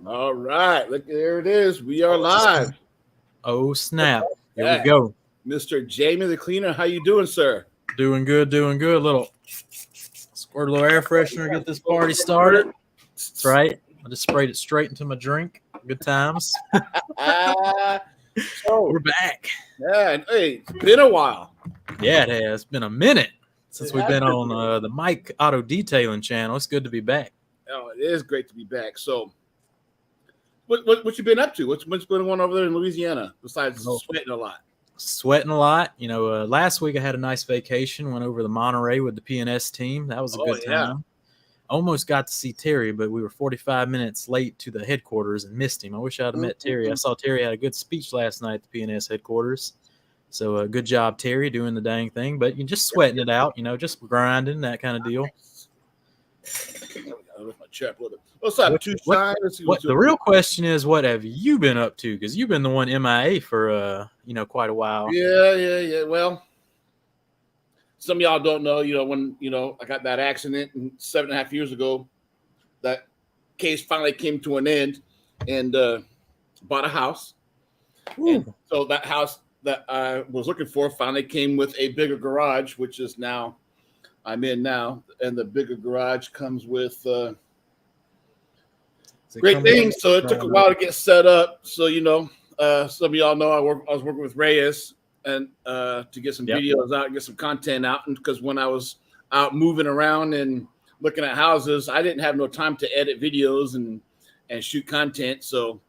All right, look, there it is. We are live. Oh snap! Here Yeah. we go. Mr. Jamie the Cleaner, how you doing, sir? Doing good. Little squirt a little air freshener, get this party started. That's right. I just sprayed it straight into my drink. Good times. So We're back. yeah, and, hey, it's been a while. Yeah, it has. It's been a minute since It we've has been been. on the Mike Auto Detailing channel. It's good to be back. Oh, it is great to be back. So, what you been up to? What's going on over there in Louisiana besides Oh. sweating a lot? Sweating a lot. You know, last week I had a nice vacation. Went over to Monterey with the PNS team. That was a good time. Almost got to see Terry, but we were 45 minutes late to the headquarters and missed him. I wish I'd have met Terry. I saw Terry had a good speech last night at the PNS headquarters. So good job, Terry, doing the dang thing. But you're just sweating it out, just grinding, that kind of deal. What's up, Two Shine? The real question is, what have you been up to? Because you've been the one MIA for quite a while. Yeah. Well, some of y'all don't know, when I got that accident 7.5 years ago, that case finally came to an end, and bought a house. And so that house that I was looking for finally came with a bigger garage, which is now I'm in now, and the bigger garage comes with great things. So it took a while to get set up. So some of y'all know I was working with Reyes and to get some videos out, get some content out, and because when I was out moving around and looking at houses, I didn't have no time to edit videos and shoot content. So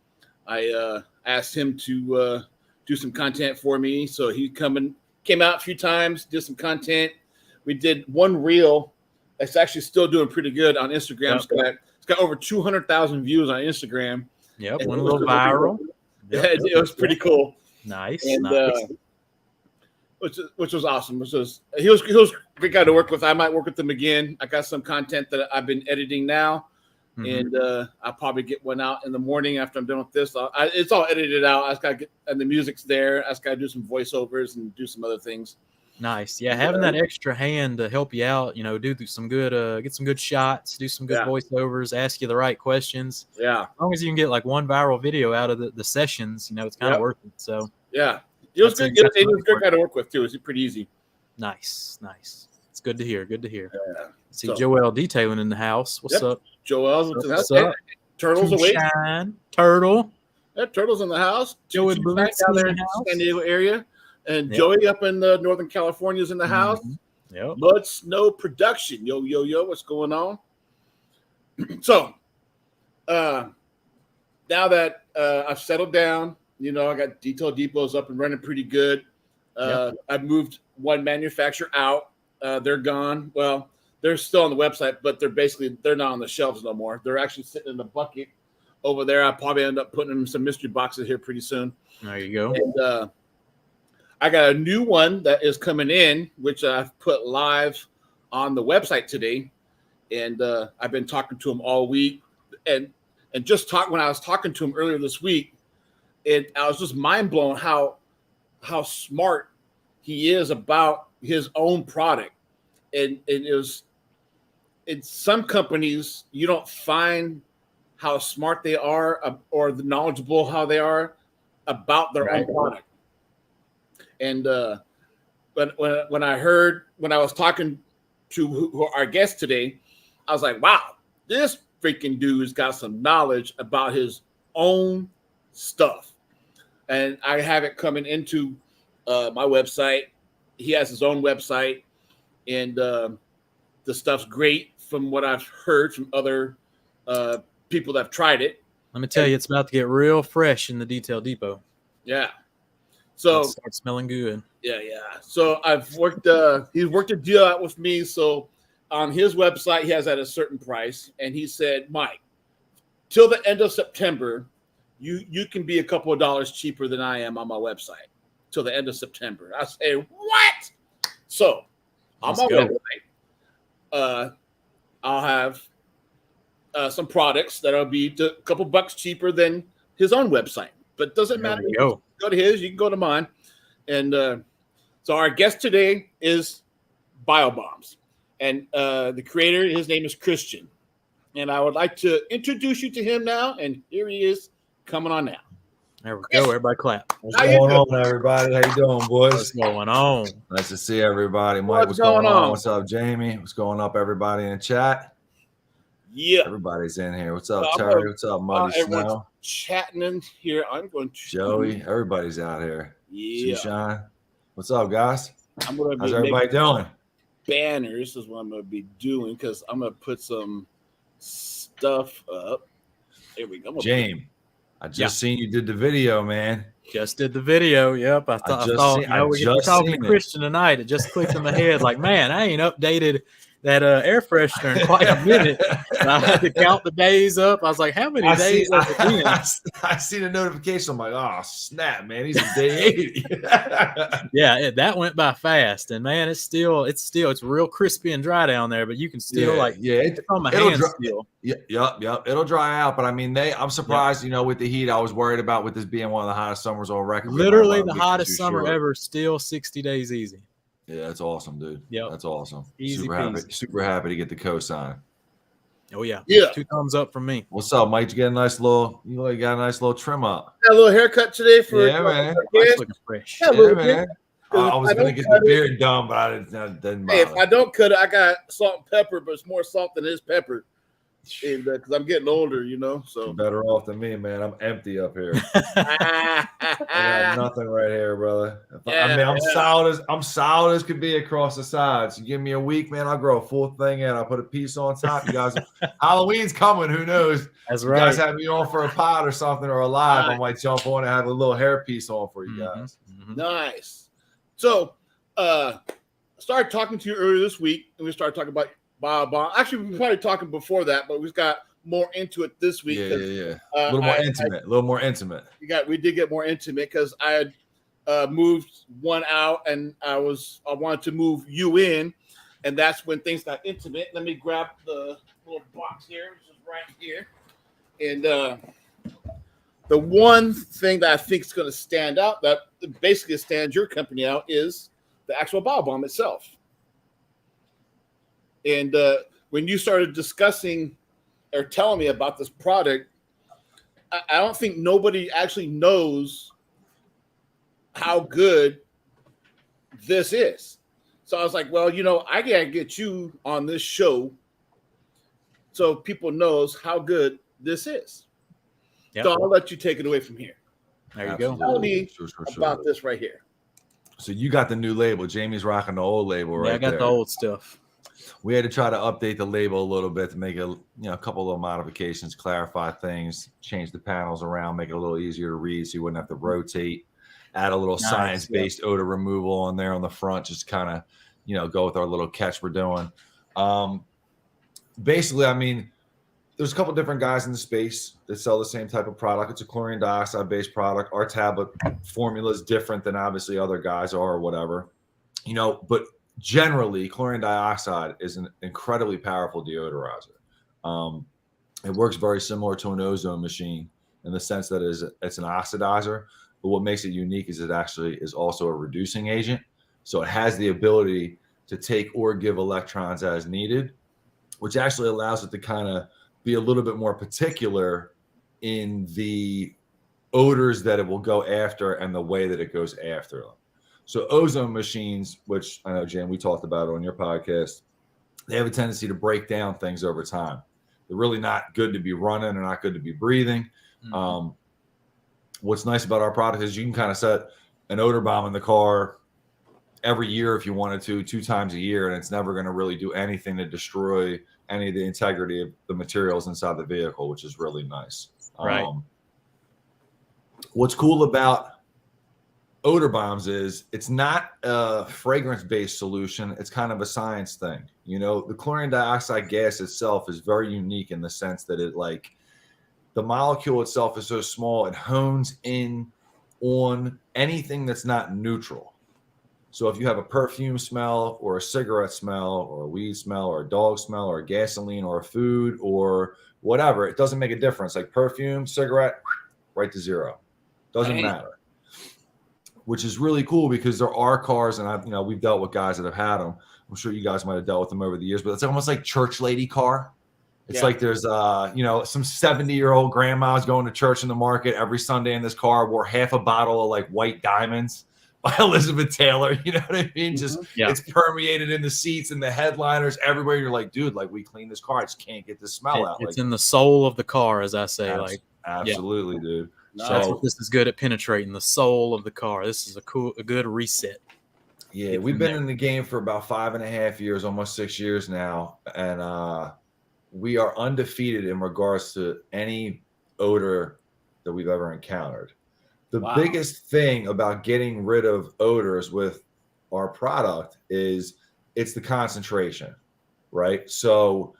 I asked him to do some content for me. So he came out a few times, did some content. We did one reel that's actually still doing pretty good on Instagram. It's got over 200,000 views on Instagram. Yep, went a little viral. It was pretty cool. Nice, and, nice. Which was awesome. He was a great guy to work with. I might work with him again. I got some content that I've been editing now, and I'll probably get one out in the morning after I'm done with this. It's all edited out. I just got to get, and the music's there. I just got to do some voiceovers and do some other things. Nice. Yeah, having that extra hand to help you out, do some good, get some good shots, do some good voiceovers, ask you the right questions. Yeah. As long as you can get like one viral video out of the sessions, it's kind of worth it. So yeah, it was good. It was a good guy to work with too. It's pretty easy. Nice. It's good to hear. Yeah. See Joel Detailing in the house. What's up? Joel's in the house. Up? Turtle's awake. Turtle. Yeah, Turtle's in the house. Joey down there in the San Diego area. And Joey up in Northern California is in the house. Yep. Mud Snow Production. Yo, what's going on? So, now that I've settled down, I got Detail Depots up and running pretty good. I've moved one manufacturer out. They're gone. Well, they're still on the website, but they're not on the shelves no more. They're actually sitting in the bucket over there. I'll probably end up putting them in some mystery boxes here pretty soon. There you go. And I got a new one that is coming in, which I've put live on the website today. And I've been talking to him all week. And when I was talking to him earlier this week, I was just mind blown how smart he is about his own product. And it was in some companies, you don't find how smart they are or the knowledgeable how they are about their own product. And but when I was talking to our guest today, I was like, wow, this freaking dude's got some knowledge about his own stuff. And I have it coming into my website. He has his own website, and the stuff's great from what I've heard from other people that have tried it. Let me tell you, it's about to get real fresh in the Detail Depot. Yeah. So start smelling good. Yeah. So he's worked a deal out with me. So on his website, he has at a certain price. And he said, Mike, till the end of September, you can be a couple of dollars cheaper than I am on my website till the end of September. I say, what? So on my website, I'll have some products that'll be a couple bucks cheaper than his own website. But doesn't matter. Go to his, you can go to mine. And so our guest today is BioBombs. And the creator, his name is Christian. And I would like to introduce you to him now. And here he is coming on now. There we go. Everybody clap. What's going on, everybody? How you doing, boys? What's going on? Nice to see everybody. Mike, what's going on? What's up, Jamie? What's going up, everybody in the chat? Yeah. Everybody's in here. What's up, Terry? What's up, Muddy Snow? Chatting in here. I'm going to Joey. Everybody's out here. Yeah. Sushan. What's up, guys? How's everybody doing? Banners is what I'm going to be doing because I'm going to put some stuff up. There we go. James, I just seen you did the video, man. Just did the video. Yep. I thought we're talking to Christian tonight. It just clicked in my head like, man, I ain't updated that air freshener in quite a minute. And I had to count the days up. I was like, how many days has it been? I see the notification. I'm like, oh, snap, man. He's in day 80. Yeah, that went by fast. And, man, it's real crispy and dry down there, but you can still, it's on my hands still. Yep. It'll dry out. But, I mean, I'm surprised, with the heat. I was worried about with this being one of the hottest summers on record. Literally the hottest summer ever, still 60 days easy. Yeah, that's awesome, dude. Yeah, that's awesome. Easy super happy to get the cosign. Oh yeah. 2 thumbs up from me. What's up, Mike? You got a nice little trim up. Got a little haircut today for man. Looking fresh. Yeah, man. I was gonna get the beard done, but I didn't bother. Hey, if I don't cut it, I got salt and pepper, but it's more salt than it is pepper. Because I'm getting older, so you're better off than me, man. I'm empty up here. I got nothing right here, brother. I'm solid as could be across the sides. You give me a week, man, I'll grow a full thing in. I'll put a piece on top. You guys, Halloween's coming. Who knows? That's you right. guys have me on for a pod or something or a live. I might jump on and have a little hair piece on for you guys. Mm-hmm. Nice. So, I started talking to you earlier this week, and we started talking about Bob. Actually, we were probably talking before that, but we've got more into it this week. Yeah. A little more intimate. We did get more intimate because I had moved one out, and I wanted to move you in, and that's when things got intimate. Let me grab the little box here, which is right here, and the one thing that I think is going to stand out, that basically stands your company out, is the actual Bob Bomb itself. And when you started discussing or telling me about this product, I don't think nobody actually knows how good this is. So I was like, well, I got to get you on this show so people knows how good this is. Yep. So I'll let you take it away from here. There you go. Tell me about this right here. So you got the new label. Jamie's rocking the old label right there. I got the old stuff. We had to try to update the label a little bit to make it, a couple of little modifications, clarify things, change the panels around, make it a little easier to read so you wouldn't have to rotate, add a little science-based odor removal on there on the front, just kind of, go with our little catch we're doing. Basically, I mean, there's a couple different guys in the space that sell the same type of product. It's a chlorine dioxide-based product. Our tablet formula is different than obviously other guys are or whatever, but generally, chlorine dioxide is an incredibly powerful deodorizer. It works very similar to an ozone machine in the sense that it's an oxidizer, but what makes it unique is it actually is also a reducing agent. So it has the ability to take or give electrons as needed, which actually allows it to kind of be a little bit more particular in the odors that it will go after and the way that it goes after them. So ozone machines, which I know, Jan, we talked about on your podcast, they have a tendency to break down things over time. They're really not good to be running. They're not good to be breathing. Mm-hmm. What's nice about our product is you can kind of set an odor bomb in the car every year if you wanted to, 2 times a year, and it's never going to really do anything to destroy any of the integrity of the materials inside the vehicle, which is really nice. Right. What's cool about odor bombs is it's not a fragrance-based solution. It's kind of a science thing. The chlorine dioxide gas itself is very unique in the sense that the molecule itself is so small, it hones in on anything that's not neutral. So if you have a perfume smell or a cigarette smell or a weed smell or a dog smell or a gasoline or a food or whatever, it doesn't make a difference. Like perfume, cigarette, right to zero. Doesn't matter. Which is really cool because there are cars, and we've dealt with guys that have had them. I'm sure you guys might have dealt with them over the years, but it's almost like church lady car. It's like there's you know, some 70-year-old grandmas going to church in the market every Sunday in this car, wore half a bottle of like white diamonds by Elizabeth Taylor. You know what I mean? Just it's permeated in the seats and the headliners everywhere. You're like, dude, like we cleaned this car. I just can't get the smell out. It's like, in the soul of the car, as I say. Absolutely, dude. Nice. So that's what this is good at, penetrating the soul of the car. This is a good reset. Yeah, we've been in the game for about 5.5 years, almost 6 years now, and we are undefeated in regards to any odor that we've ever encountered. The biggest thing about getting rid of odors with our product is it's the concentration, right? So,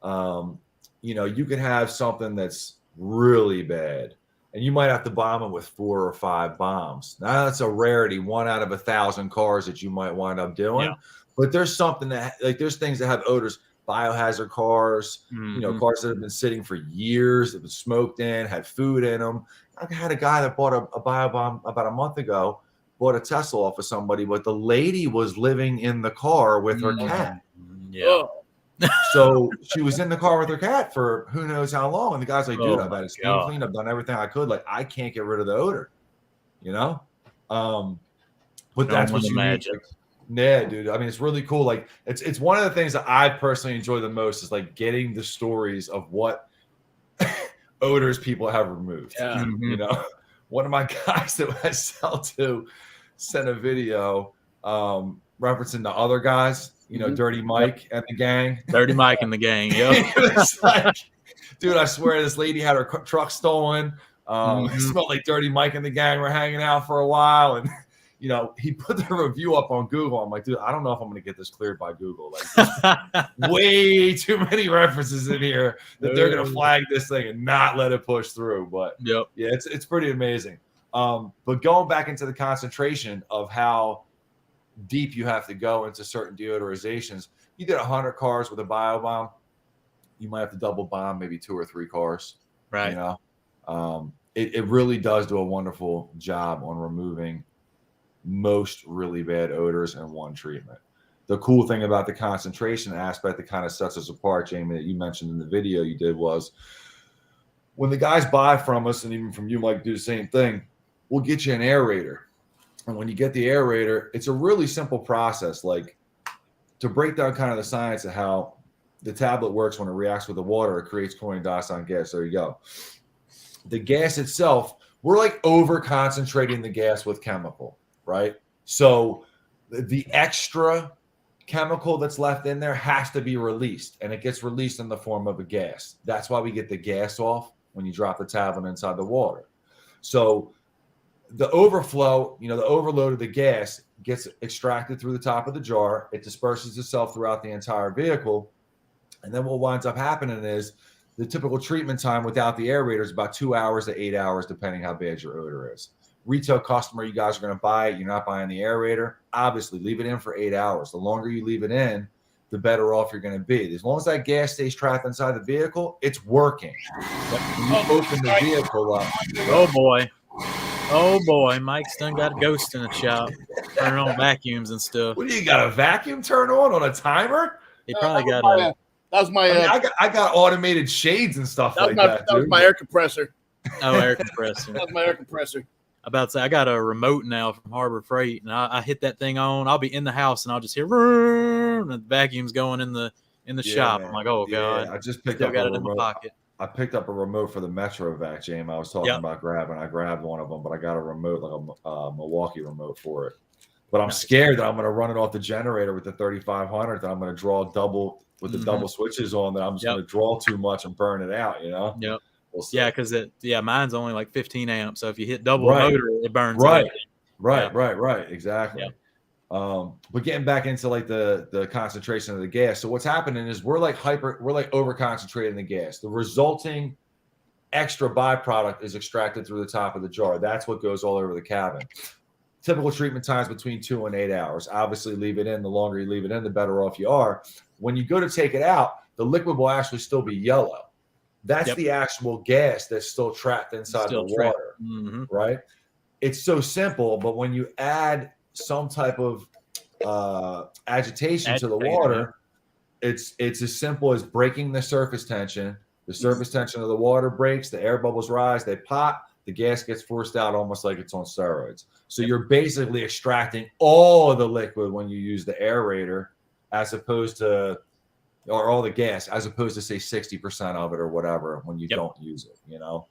you know, you can have something that's really bad, and you might have to bomb it with 4 or 5 bombs. Now that's a rarity, 1 out of 1,000 cars that you might wind up doing. Yeah. But there's something that, like, there's things that have odors. Biohazard cars, you know, cars that have been sitting for years, that have been smoked in, had food in them. I had a guy that bought a biobomb about a month ago, bought a Tesla off of somebody, but the lady was living in the car with her cat. Yeah. So she was in the car with her cat for who knows how long. And the guy's like, dude, I've had a steam clean. I've done everything I could. Like, I can't get rid of the odor, you know? But that's what you need. Yeah, dude. I mean, it's really cool. Like, it's one of the things that I personally enjoy the most is like getting the stories of what odors people have removed. Yeah. You know, one of my guys that I sell to sent a video referencing the other guys, you know, Dirty Mike and the gang. Dirty Mike and the gang. Yeah. It's like, dude, I swear this lady had her truck stolen. It smelled like Dirty Mike and the gang were hanging out for a while, and you know, he put the review up on Google. I'm like, dude, I don't know if I'm going to get this cleared by Google. Like, way too many references in here that they're going to flag this thing and not let it push through. But yeah, it's pretty amazing. But going back into the concentration of how deep you have to go into certain deodorizations, you did 100 cars with a bio bomb, you might have to double bomb maybe 2 or 3 cars. Right. You know, it really does do a wonderful job on removing most really bad odors in one treatment. The cool thing about the concentration aspect that kind of sets us apart, Jamie, that you mentioned in the video you did, was when the guys buy from us, and even from you, Mike, do the same thing, we'll get you an aerator. And when you get the aerator, it's a really simple process. Like, to break down kind of the science of how the tablet works when it reacts with the water, it creates chlorine dioxide gas. There you go. The gas itself, we're like over concentrating the gas with chemical. Right? So the extra chemical that's left in there has to be released, and it gets released in the form of a gas. That's why we get the gas off when you drop the tablet inside the water. So the overflow, you know, the overload of the gas gets extracted through the top of the jar. It disperses itself throughout the entire vehicle. And then what winds up happening is the typical treatment time without the aerator is about 2 hours to 8 hours, depending how bad your odor is. Retail customer, you guys are going to buy it. You're not buying the aerator. Obviously, leave it in for 8 hours. The longer you leave it in, the better off you're going to be. As long as that gas stays trapped inside the vehicle, it's working. But when you open the vehicle up. Oh boy, Mike's done got a ghost in the shop, turning on vacuums and stuff. What do you got, a vacuum turn on a timer? He probably got a. That was my. I got automated shades and stuff like that. That was my air compressor. Oh, air compressor. That was my air compressor. About to say, I got a remote now from Harbor Freight, and I hit that thing on. I'll be in the house, and I'll just hear and the vacuum's going in the shop. Man. I'm like, oh god! I just picked Still up got a it in remote. my pocket. I picked up a remote for the Metro vac, James. I was talking about grabbing. I grabbed one of them, but I got a remote, like a Milwaukee remote for it. But I'm scared that I'm going to run it off the generator with the 3500. That I'm going to draw double with the double switches on. That I'm just going to draw too much and burn it out. You know? Yep. We'll see. Yeah, because mine's only like 15 amps. So if you hit double motor, it burns. Right. Exactly. Yeah. But getting back into like the concentration of the gas. So what's happening is we're like over concentrating the gas. The resulting extra byproduct is extracted through the top of the jar. That's what goes all over the cabin. Typical treatment times between 2 and 8 hours. Obviously, leave it in. The longer you leave it in, the better off you are. When you go to take it out, the liquid will actually still be yellow. That's the actual gas that's still trapped inside the water, right? It's so simple, but when you add some type of agitation to the water, it's as simple as breaking the surface tension. The surface tension of the water breaks, the air bubbles rise, they pop, the gas gets forced out almost like it's on steroids. So you're basically extracting all of the liquid when you use the aerator, as opposed to, or all the gas, as opposed to say 60% of it or whatever when you don't use it, you know.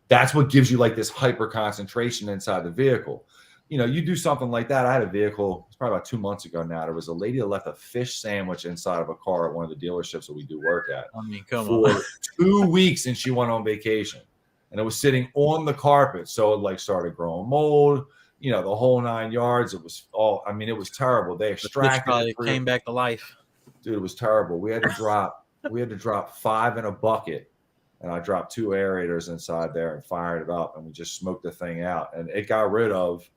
That's what gives you like this hyper concentration inside the vehicle. You know, you do something like that. I had a vehicle, it's probably about 2 months ago now. There was a lady that left a fish sandwich inside of a car at one of the dealerships that we do work at for 2 weeks, and she went on vacation. And it was sitting on the carpet. So it like started growing mold, you know, the whole 9 yards. It was all, I mean, it was terrible. They extracted it. Came back to life. Dude, it was terrible. We had to drop 5 in a bucket. And I dropped 2 aerators inside there and fired it up. And we just smoked the thing out. And it got rid of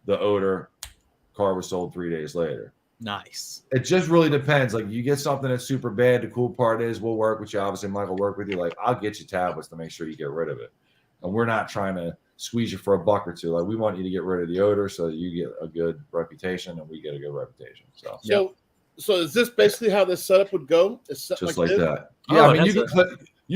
the odor. Car was sold 3 days later. Nice. It just really depends. Like, you get something that's super bad. The cool part is we'll work with you. Obviously, Mike will work with you. Like, I'll get you tablets to make sure you get rid of it. And we're not trying to squeeze you for a buck or two. Like, we want you to get rid of the odor so that you get a good reputation and we get a good reputation. So is this basically how this setup would go? It's just like that. Yeah, I mean, you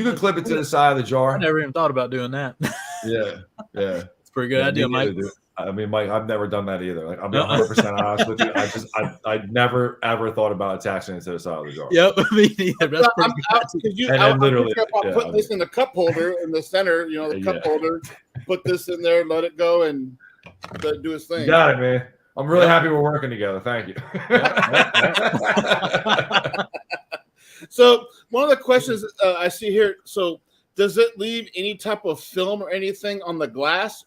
can clip it to the side of the jar. I never even thought about doing that. Yeah. It's a pretty good idea, Mike. I mean, Mike, I've never done that either. Like, I'll be 100% honest with you. I never ever thought about attaching it to the side of the jar. Yep, me neither. That's I'm literally put this in the cup holder in the center. You know, the cup holder. Put this in there, let it go, and let it do its thing. You got it, man. I'm really happy we're working together. Thank you. So one of the questions I see here. So does it leave any type of film or anything on the glass?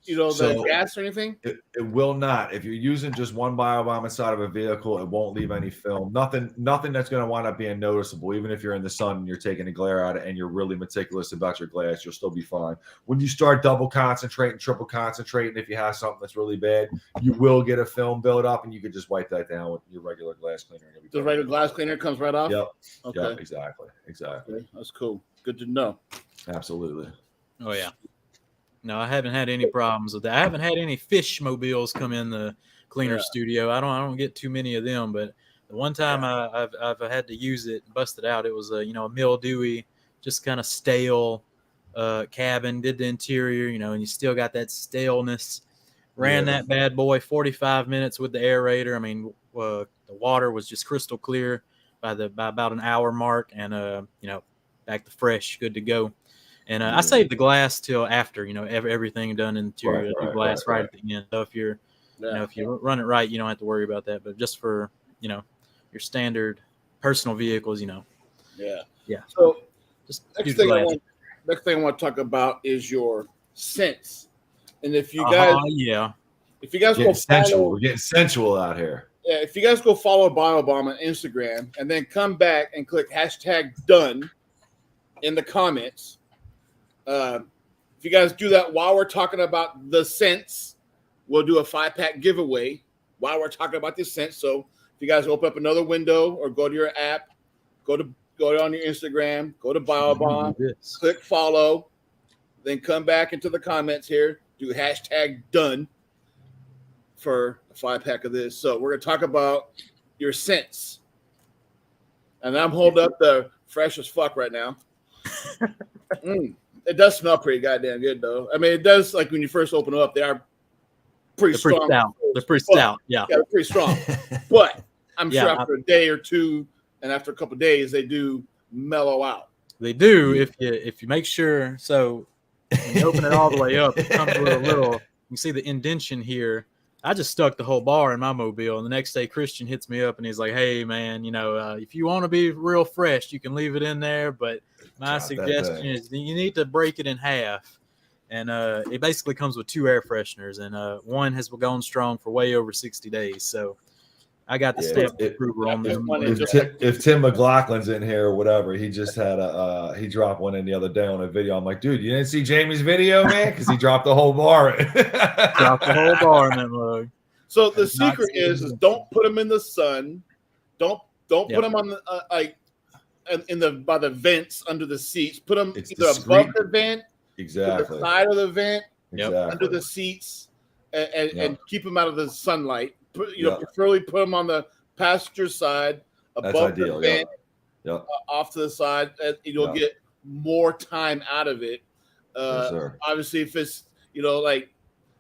The gas or anything? It will not. If you're using just one biobomb inside of a vehicle, it won't leave any film. Nothing that's going to wind up being noticeable. Even if you're in the sun and you're taking a glare out and you're really meticulous about your glass, you'll still be fine. When you start double concentrating, triple concentrating, if you have something that's really bad, you will get a film build up, and you could just wipe that down with your regular glass cleaner. The regular glass cleaner comes right off? Yep. Okay. Yep, exactly. Okay. That's cool. Good to know. Absolutely. Oh, yeah. No, I haven't had any problems with that. I haven't had any fish mobiles come in the cleaner studio. I don't get too many of them, but the one time I've had to use it, busted out. It was a mildewy, just kind of stale cabin. Did the interior, and you still got that staleness. Ran that bad boy 45 minutes with the aerator. I mean, the water was just crystal clear by about an hour mark, and back to fresh, good to go. And I saved the glass till after, everything done in the interior, glass right at the end. So if you're, if you run it right, you don't have to worry about that. But just for, your standard personal vehicles, Yeah. So just next thing I want to talk about is your scents. And if you guys, if you guys go sensual, we're getting sensual out here. Yeah, if you guys go follow BioBomb on Instagram and then come back and click #done in the comments. If you guys do that while we're talking about the scents, we'll do a 5-pack giveaway while we're talking about the scents. So if you guys open up another window or go to your app, go on your Instagram, go to BioBomb, click follow, then come back into the comments here, do #done for a 5-pack of this. So we're going to talk about your scents. And I'm holding up the fresh as fuck right now. It does smell pretty goddamn good, though. I mean, it does, like, when you first open them up, they are pretty strong. They're pretty stout, yeah. They're pretty strong. But I'm sure after a day or two and after a couple of days, they do mellow out. They do if you make sure. So when you open it all the way up, it comes with a little, you see the indentation here. I just stuck the whole bar in my mobile, and the next day Christian hits me up and he's like, "Hey man, if you want to be real fresh, you can leave it in there, but my suggestion is you need to break it in half." And it basically comes with 2 air fresheners, and one has gone strong for way over 60 days. So I got the stamp approval on them. If Tim McLaughlin's in here or whatever, he just had he dropped one in the other day on a video. I'm like, dude, you didn't see Jamie's video, man? Because he dropped the whole bar. Dropped the whole bar in that mug. So the secret is don't put them in the sun. Don't put them on the by the vents under the seats. Put them either above the vent, to the side of the vent, under the seats, and keep them out of the sunlight. Preferably put them on the passenger side That's above ideal. the vent, Yep. off to the side, and you'll get more time out of it. Yes, sir. Obviously, if it's like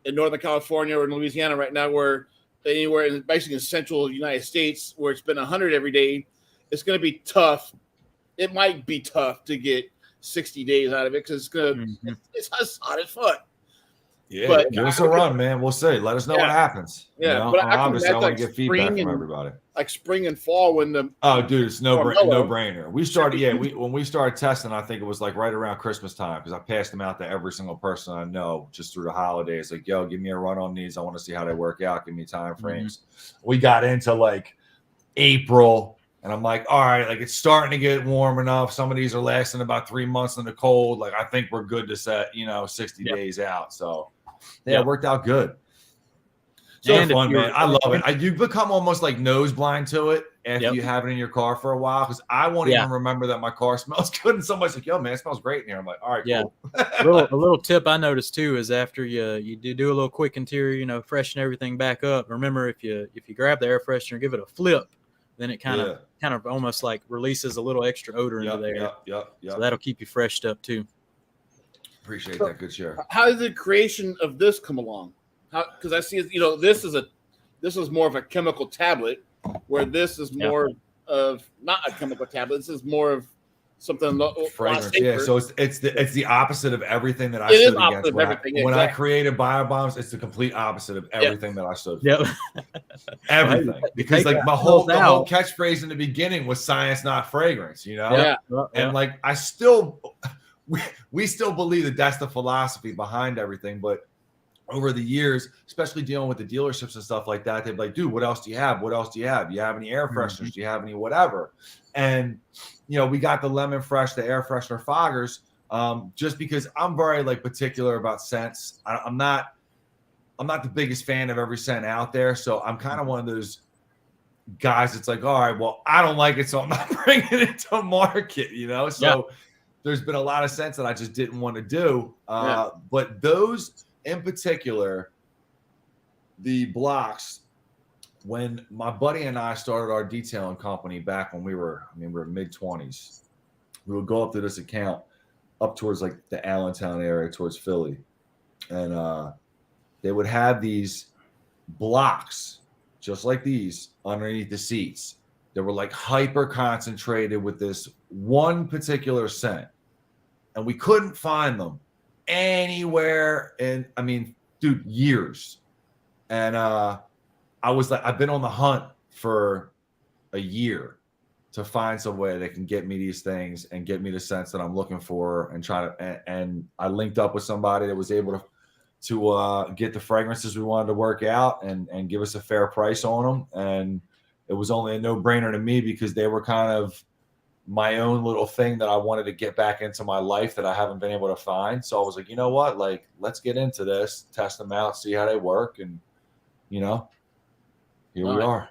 in Northern California or in Louisiana right now, where anywhere in basically in central United States where it's been 100 every day, it's going to be tough. It might be tough to get 60 days out of it because it's hot as fuck. Yeah, but give us a run, man. We'll see. Let us know what happens. Yeah, but obviously, I want to get feedback from everybody. Like spring and fall when the dude, it's no brainer. We started, when we started testing, I think it was like right around Christmas time because I passed them out to every single person I know just through the holidays. Like, yo, give me a run on these. I want to see how they work out. Give me time frames. We got into like April. And I'm like, all right, like it's starting to get warm enough. Some of these are lasting about 3 months in the cold. Like I think we're good to set, 60 days out. So it worked out good. So fun, man. I love it. You become almost like nose blind to it after you have it in your car for a while. Because I won't even remember that my car smells good. And somebody's like, yo, man, it smells great in here. I'm like, all right, cool. A little tip I noticed too is after you do a little quick interior, freshen everything back up. Remember, if you grab the air freshener, give it a flip, then it kind of almost like releases a little extra odor into there. Yep. So that'll keep you freshed up too. Appreciate that. Good share. How did the creation of this come along? Because I see, this is more of a chemical tablet, where this is more of not a chemical tablet. This is more of something fragrance. Yeah, so it's the opposite of everything that I stood against. When I created BioBombs, it's the complete opposite of everything that I stood for. Everything, because like the whole catchphrase in the beginning was science, not fragrance. And like we still believe that that's the philosophy behind everything, but over the years, especially dealing with the dealerships and stuff like that, they'd be like, dude, what else do you have? What else do you have? Do you have any air fresheners? Do you have any whatever? And, we got the lemon fresh, the air freshener foggers, just because I'm very like particular about scents. I'm not the biggest fan of every scent out there. So I'm kind of one of those guys that's like, all right, well, I don't like it, so I'm not bringing it to market, So there's been a lot of scents that I just didn't want to do. But those in particular, the blocks, when my buddy and I started our detailing company back when we were mid-20s, we would go up to this account up towards like the Allentown area, towards Philly. And they would have these blocks, just like these, underneath the seats. They were like hyper concentrated with this one particular scent. And we couldn't find them anywhere in, dude, years. And I was like, I've been on the hunt for a year to find some way that can get me these things and get me the scents that I'm looking for, and and I linked up with somebody that was able to get the fragrances we wanted to work out and give us a fair price on them. And it was only a no-brainer to me because they were kind of my own little thing that I wanted to get back into my life that I haven't been able to find. So I was like, you know what? Like, let's get into this, test them out, see how they work. And, here we are.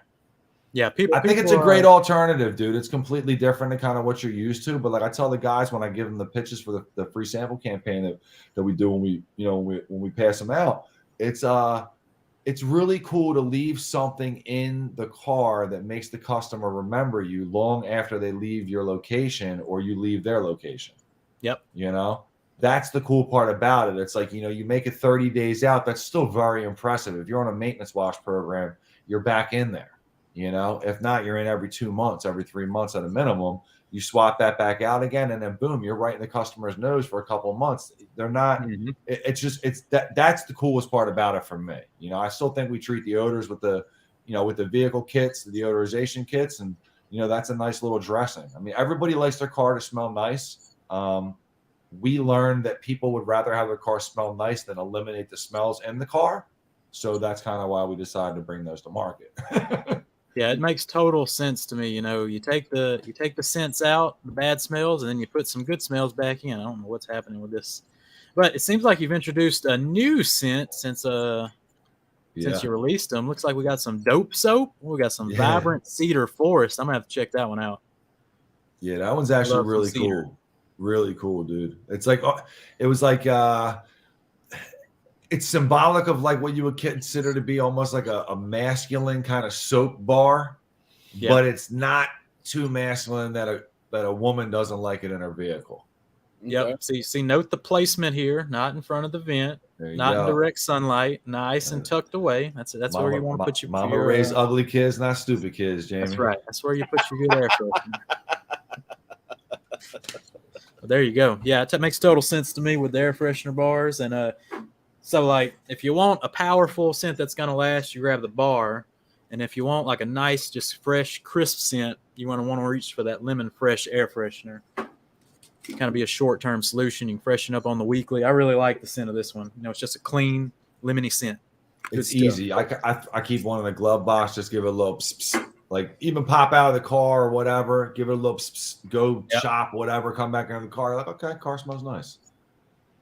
Yeah. I think it's a great alternative, dude. It's completely different than kind of what you're used to. But like I tell the guys when I give them the pitches for the free sample campaign that we do when we pass them out, it's really cool to leave something in the car that makes the customer remember you long after they leave your location or you leave their location. Yep. That's the cool part about it. It's like, you make it 30 days out. That's still very impressive. If you're on a maintenance wash program, you're back in there. If not, you're in every 2 months, every 3 months at a minimum. You swap that back out again, and then boom, you're right in the customer's nose for a couple of months. They're not. That's the coolest part about it for me. I still think we treat the odors with the vehicle kits, the odorization kits, and that's a nice little dressing. Everybody likes their car to smell nice. We learned that people would rather have their car smell nice than eliminate the smells in the car. So that's kind of why we decided to bring those to market. Yeah, it makes total sense to me. You take the scents out, the bad smells, and then you put some good smells back in. I don't know what's happening with this, but it seems like you've introduced a new scent since you released them. Looks like we got some dope soap. We got some vibrant cedar forest. I'm gonna have to check that one out. Yeah, that one's actually really cool. Really cool, dude. It's like it was like it's symbolic of like what you would consider to be almost like a masculine kind of soap bar, but it's not too masculine that a woman doesn't like it in her vehicle. Yep. See, note the placement here, not in front of the vent, not in direct sunlight, nice and tucked away. That's where you want to put your mama raised ugly kids, not stupid kids, Jamie. That's right. That's where you put your good air freshener. There you go. Yeah, it makes total sense to me with the air freshener bars. And so like if you want a powerful scent that's gonna last, you grab the bar. And if you want like a nice, just fresh, crisp scent, you want to reach for that lemon fresh air freshener. Kind of be a short-term solution. You can freshen up on the weekly. I really like the scent of this one. It's just a clean, lemony scent. It's easy. I keep one in the glove box. Just give it a little pss, pss, like even pop out of the car or whatever. Give it a little pss, pss, go shop, whatever. Come back in the car. Like, okay, car smells nice.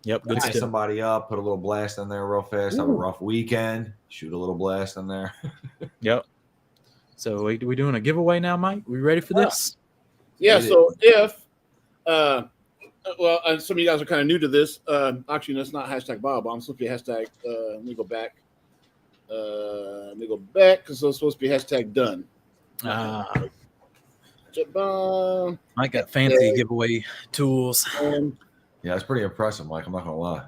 Yep. Good Light somebody up. Put a little blast in there real fast. Have a rough weekend. Shoot a little blast in there. Yep. So we doing a giveaway now, Mike? We ready for this? Yeah. So if some of you guys are kind of new to this. Actually, that's not hashtag BioBomb. It's supposed to be hashtag. Let me go back. Because it's supposed to be hashtag done. Mike got fancy giveaway tools. Yeah, it's pretty impressive, Mike. I'm not gonna lie.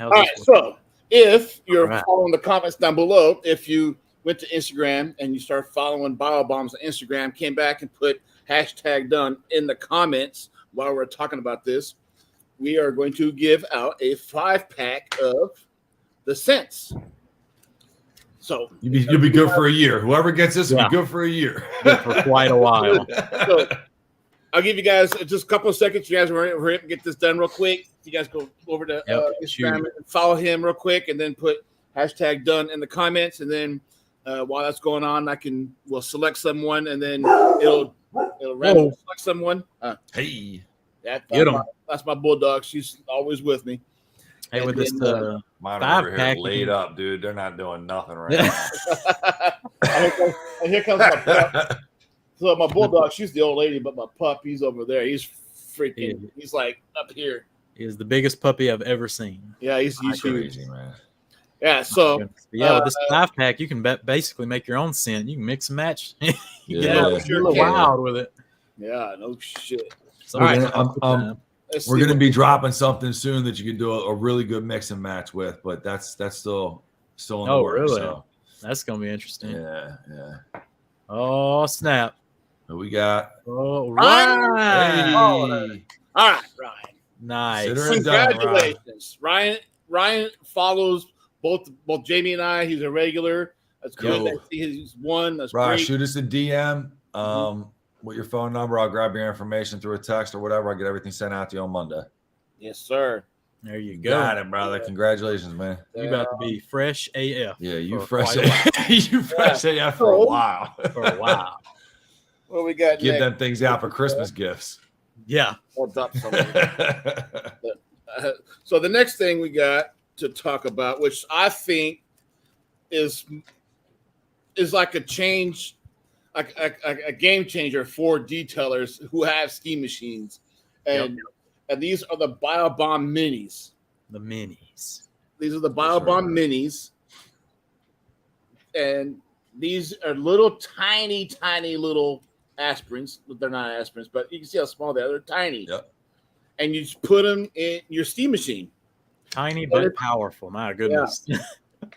All right, so if you're following the comments down below, if you went to Instagram and you start following BioBombs on Instagram, came back and put hashtag done in the comments while we're talking about this, we are going to give out a 5-pack of the scents. So you'll be good for a year. Whoever gets this will be good for a year. Good for quite a while. So I'll give you guys just a couple of seconds. You guys hurry up and get this done real quick. You guys go over to Instagram and follow him real quick, and then put hashtag done in the comments. And then while that's going on, we'll select someone, and then it'll randomly select someone. Hey, that's my bulldog. She's always with me. Hey, and with this mine over here laid up, dude. They're not doing nothing right now. And here comes my pup. So my bulldog, she's the old lady, but my pup, he's over there. He's freaking. He's like up here. He is the biggest puppy I've ever seen. Yeah, he's crazy, man. Yeah, so with this 5-pack, you can basically make your own scent. You can mix and match. You get a little wild with it. Yeah, no shit. So we're going to be dropping something soon that you can do a really good mix and match with, but that's still in the works. Really? So. That's going to be interesting. Yeah. Oh, snap. What we got? Oh, Ryan. Hey. All right, Ryan. Nice. Congratulations. Ryan follows both Jamie and I. He's a regular. That's good. He's one. That's Ryan, great. shoot us a DM with your phone number. I'll grab your information through a text or whatever. I'll get everything sent out to you on Monday. Yes, sir. There you go. Got it, brother. Congratulations, man. You about to be fresh AF. Yeah, you fresh AF for a while. What we got Give next? them things out for Christmas gifts. Yeah. So the next thing we got to talk about, which I think is like a change, like a game changer for detailers who have steam machines. And these are the BioBomb minis. The minis. These are the BioBomb minis. And these are little tiny little aspirins. They're not aspirins, but you can see how small they are. They're tiny. Yep. And you just put them in your steam machine. Tiny but powerful. My goodness. Yeah.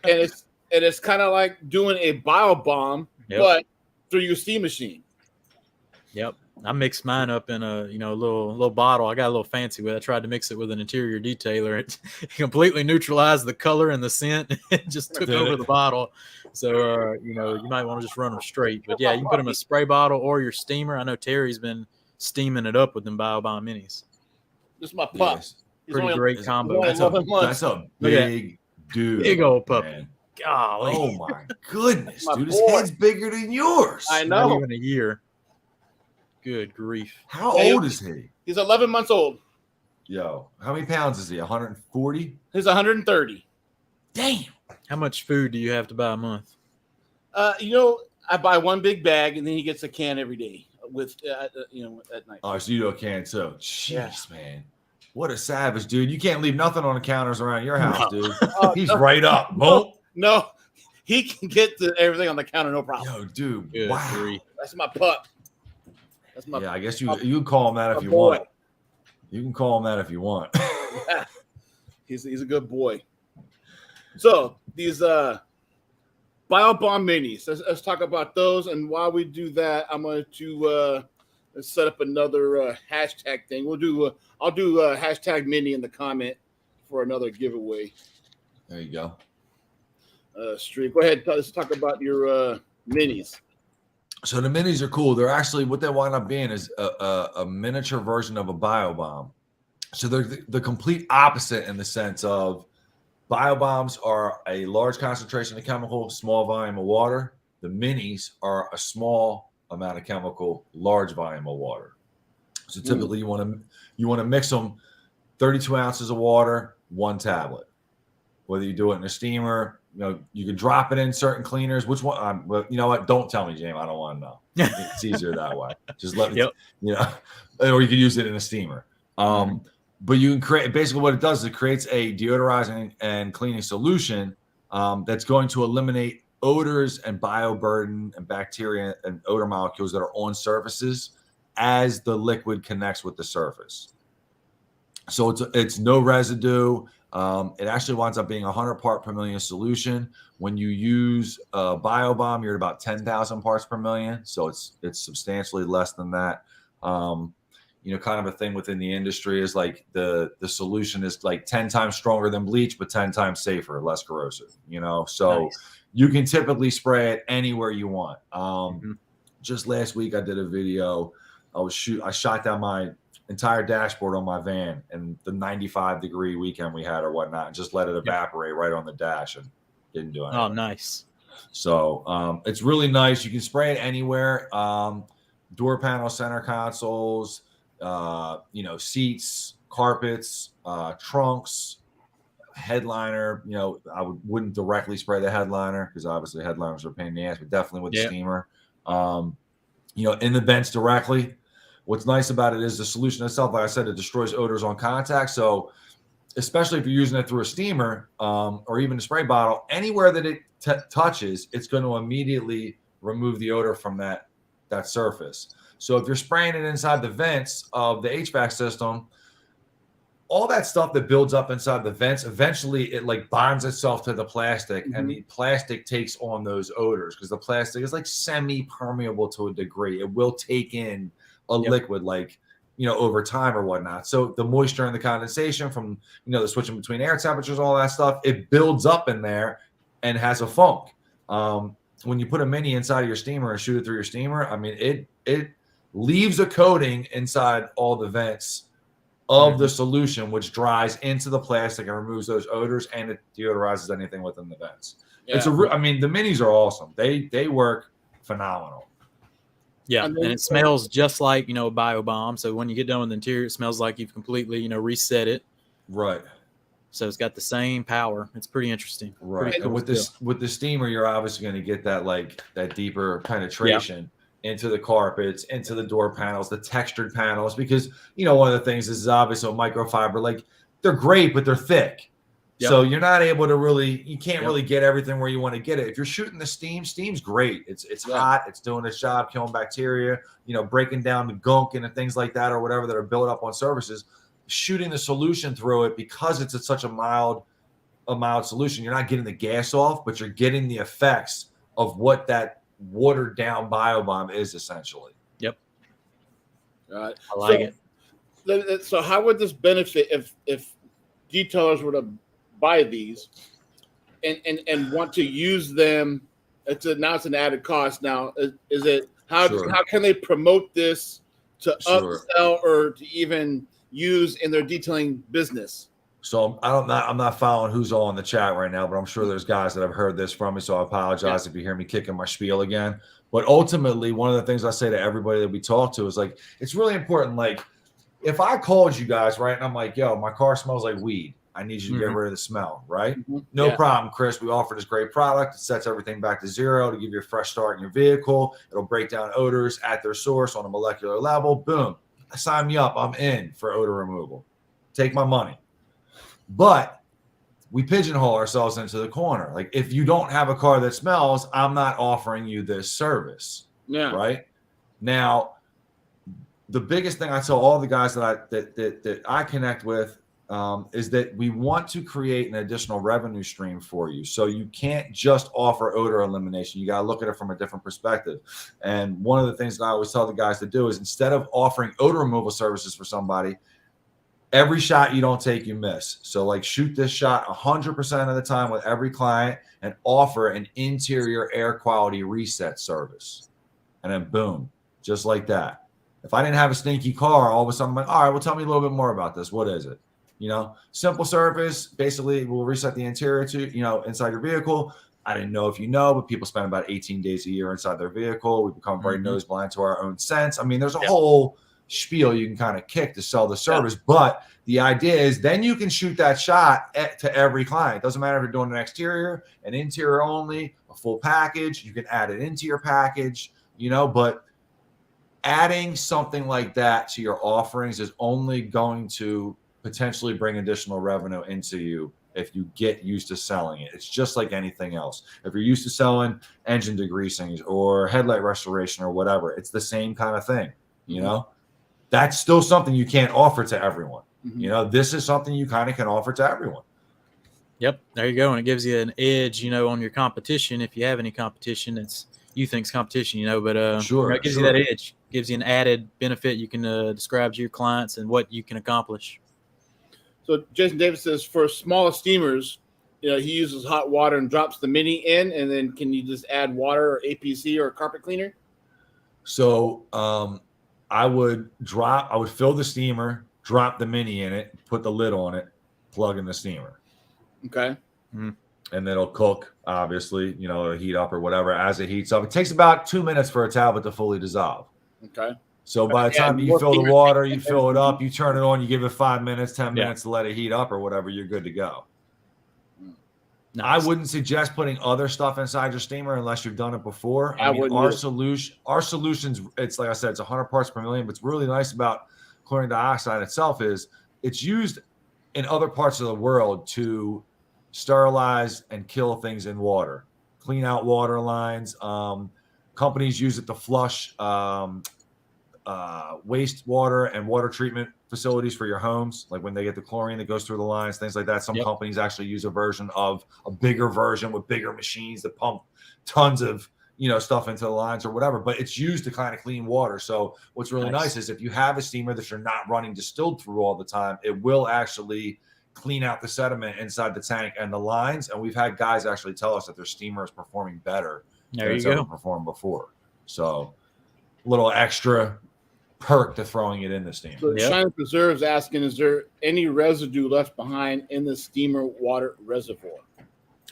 and it's kind of like doing a BioBomb, but through your steam machine. Yep. I mixed mine up in a little bottle. I got a little fancy with it. I tried to mix it with an interior detailer. It completely neutralized the color and the scent. It just took over the bottle. So you might want to just run them straight. But yeah, you can put them in a spray bottle or your steamer. I know Terry's been steaming it up with them BioBomb minis. This is my pup. Yes. Pretty great combo. That's a big dude. Big old puppy. Man. Golly. Oh my goodness, dude! His boy. head's bigger than yours. I know. Not even a year. Good grief. How old is he? He's 11 months old. Yo, how many pounds is he? 140? He's 130. Damn. How much food do you have to buy a month? I buy one big bag and then he gets a can every day with at night. Oh, so you do a can too. Jeez, man. What a savage, dude. You can't leave nothing on the counters around your house, dude. He's right up. Boom. No, he can get everything on the counter, no problem. Yo, dude. Good wow. grief. That's my pup. That's my. Yeah, I guess you can call him that if you boy. want. You can call him that if you want. Yeah. He's a good boy. So these BioBomb minis. Let's talk about those. And while we do that, I'm going to set up another hashtag thing. I'll do hashtag mini in the comment for another giveaway. There you go. Streak. Go ahead. Let's talk about your minis. So the minis are cool. They're actually what they wind up being is a miniature version of a BioBomb. So they're the complete opposite in the sense of BioBombs are a large concentration of chemical, small volume of water. The minis are a small amount of chemical, large volume of water. So typically you want to mix them 32 ounces of water, 1 tablet. Whether you do it in a steamer, you can drop it in certain cleaners. Which one? But you know what? Don't tell me, James. I don't want to know. It's easier that way. Just let me, or you can use it in a steamer. But you can create, basically what it does is it creates a deodorizing and cleaning solution that's going to eliminate odors and bioburden and bacteria and odor molecules that are on surfaces as the liquid connects with the surface. So it's no residue. It actually winds up being 100 part per million solution. When you use a BioBomb, you're at about 10,000 parts per million. So it's substantially less than that. Kind of a thing within the industry is like the solution is like 10 times stronger than bleach, but 10 times safer, less corrosive, so nice. You can typically spray it anywhere you want. Just last week I did a video. I shot down my entire dashboard on my van in the 95-degree weekend we had or whatnot, and just let it evaporate right on the dash and didn't do anything. Oh, nice. So it's really nice. You can spray it anywhere. Door panel, center consoles, seats, carpets, trunks, headliner. I wouldn't directly spray the headliner because obviously headliners are a pain in the ass, but definitely with the steamer. In the vents directly. What's nice about it is the solution itself, like I said, it destroys odors on contact. So especially if you're using it through a steamer or even a spray bottle, anywhere that it touches, it's going to immediately remove the odor from that surface. So if you're spraying it inside the vents of the HVAC system, all that stuff that builds up inside the vents, eventually it like bonds itself to the plastic, and the plastic takes on those odors because the plastic is like semi-permeable to a degree. It will take in a liquid over time or whatnot. So the moisture and the condensation from, the switching between air temperatures, all that stuff, it builds up in there and has a funk. When you put a mini inside of your steamer and shoot it through your steamer, I mean, it leaves a coating inside all the vents of the solution, which dries into the plastic and removes those odors, and it deodorizes anything within the vents. Yeah. The minis are awesome. They work phenomenal. Yeah, and it smells just like, a BioBomb. So when you get done with the interior, it smells like you've completely, reset it. Right. So it's got the same power. It's pretty interesting. Right. Pretty cool. And with the steamer, you're obviously going to get that deeper penetration into the carpets, into the door panels, the textured panels, because, one of the things is obviously microfiber, they're great, but they're thick. Yep. So you're not able to you can't really get everything where you want to get it. If you're shooting the steam's great. It's hot. It's doing its job, killing bacteria, breaking down the gunk and things like that or whatever that are built up on surfaces. Shooting the solution through it because it's such a mild solution. You're not getting the gas off, but you're getting the effects of what that watered down BioBomb is essentially. Yep. I like it. So how would this benefit if detailers were to buy these and want to use them? Now it's an added cost. Now is it how can they promote this to upsell or to even use in their detailing business? So I'm not following who's all in the chat right now, but I'm sure there's guys that have heard this from me. So I apologize if you hear me kicking my spiel again. But ultimately, one of the things I say to everybody that we talk to is it's really important. If I called you guys, right, and I'm like, yo, my car smells like weed. I need you to get rid of the smell, right? No problem, Chris. We offer this great product. It sets everything back to zero to give you a fresh start in your vehicle. It'll break down odors at their source on a molecular level. Boom. Sign me up. I'm in for odor removal. Take my money. But we pigeonhole ourselves into the corner. If you don't have a car that smells, I'm not offering you this service. Yeah. Right? Now, the biggest thing I tell all the guys that I connect with is that we want to create an additional revenue stream for you. So you can't just offer odor elimination. You got to look at it from a different perspective. And one of the things that I always tell the guys to do is, instead of offering odor removal services for somebody, every shot you don't take, you miss. So like, shoot this shot 100% of the time with every client and offer an interior air quality reset service. And then boom, just like that. If I didn't have a stinky car, all of a sudden I'm like, all right, well, tell me a little bit more about this. What is it? You know, simple service. Basically, we'll reset the interior to, you know, inside your vehicle. I didn't know if you know, but people spend about 18 days a year inside their vehicle. We become very nose blind to our own sense. I mean, there's a whole spiel you can kind of kick to sell the service, but the idea is then you can shoot that shot to every client. Doesn't matter if you're doing an exterior, an interior only, a full package. You can add it into your package, you know, but adding something like that to your offerings is only going to potentially bring additional revenue into you if you get used to selling it. It's just like anything else. If you're used to selling engine degreasing or headlight restoration or whatever, it's the same kind of thing, you know? That's still something you can't offer to everyone. You know, this is something you kind of can offer to everyone. Yep, there you go. And it gives you an edge, you know, on your competition. If you have any competition, it's you think's competition, you know, but sure, it gives you that edge, gives you an added benefit you can describe to your clients and what you can accomplish. So Jason Davis says, for smaller steamers, you know, he uses hot water and drops the mini in, and then can you just add water or APC or carpet cleaner? So I would fill the steamer, drop the mini in it, put the lid on it, plug in the steamer. Okay. And then it'll cook, obviously, you know, it'll heat up or whatever as it heats up. It takes about 2 minutes for a tablet to fully dissolve. Okay. So by the time you fill the water, you fill it up, you turn it on, you give it 5 minutes, 10 minutes to let it heat up or whatever, you're good to go. Nice. I wouldn't suggest putting other stuff inside your steamer unless you've done it before. I mean, our solutions, it's like I said, it's 100 parts per million. What's really nice about chlorine dioxide itself is it's used in other parts of the world to sterilize and kill things in water, clean out water lines. Companies use it to flush wastewater and water treatment facilities for your homes, like when they get the chlorine that goes through the lines, things like that. Some companies actually use a bigger version with bigger machines that pump tons of, you know, stuff into the lines or whatever, but it's used to kind of clean water. So what's really nice is if you have a steamer that you're not running distilled through all the time, it will actually clean out the sediment inside the tank and the lines. And we've had guys actually tell us that their steamer is performing better than it's ever performed before. So a little extra perk to throwing it in the steamer. So Shine Preserve's asking, is there any residue left behind in the steamer water reservoir?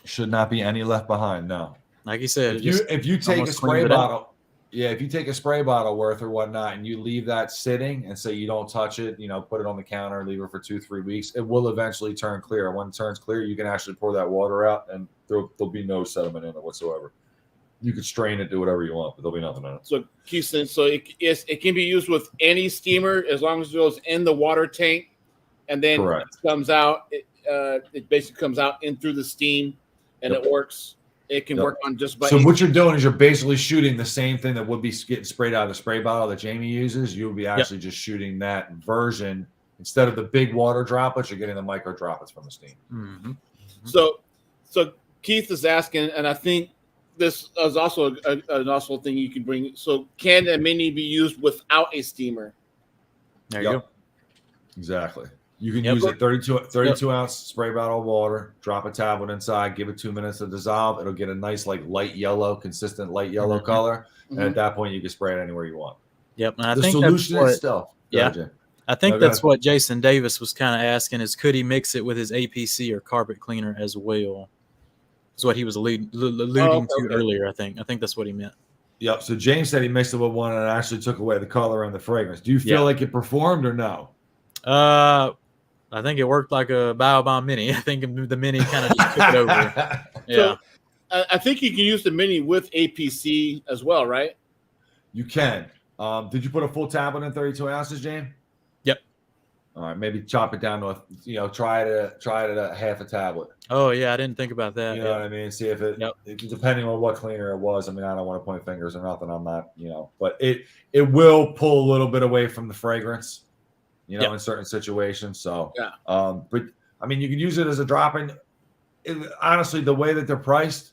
Should not be any left behind, no. Like you said, if you take a spray bottle, if you take a spray bottle worth or whatnot and you leave that sitting and say you don't touch it, you know, put it on the counter, leave it for 2-3 weeks, it will eventually turn clear. When it turns clear, you can actually pour that water out and there'll be no sediment in it whatsoever. You could strain it, do whatever you want, but there'll be nothing in it. So Keith says, so it can be used with any steamer as long as it goes in the water tank, and then it comes out. It basically comes out in through the steam, and it works. It can work on just about. So what you're doing is you're basically shooting the same thing that would be getting sprayed out of the spray bottle that Jamie uses. You'll be actually just shooting that version instead of the big water droplets. You're getting the micro droplets from the steam. So Keith is asking, and I think this is also an thing you can bring. So can a mini be used without a steamer? There you go. Exactly. You can use a 32 ounce spray bottle of water, drop a tablet inside, give it 2 minutes to dissolve. It'll get a nice like light yellow, consistent light yellow color. And at that point, you can spray it anywhere you want. Yep. And I the think solution is stealth. I think that's what Jason Davis was kind of asking is, could he mix it with his APC or carpet cleaner as well? That's what he was alluding to earlier, I think. I think that's what he meant. Yep. So James said he mixed it with one and it actually took away the color and the fragrance. Do you feel like it performed or no? I think it worked like a Biobomb Mini. I think the Mini kind of just took it over. So, I think you can use the Mini with APC as well, right? You can. Did you put a full tablet in 32 ounces, James? Yep. All right, maybe chop it down to try it at a half a tablet. Oh yeah, I didn't think about that. You know what I mean? See if it, depending on what cleaner it was. I mean, I don't want to point fingers or nothing. I'm not, but it will pull a little bit away from the fragrance, in certain situations. So, but I mean, you can use it as a drop-in. Honestly, the way that they're priced,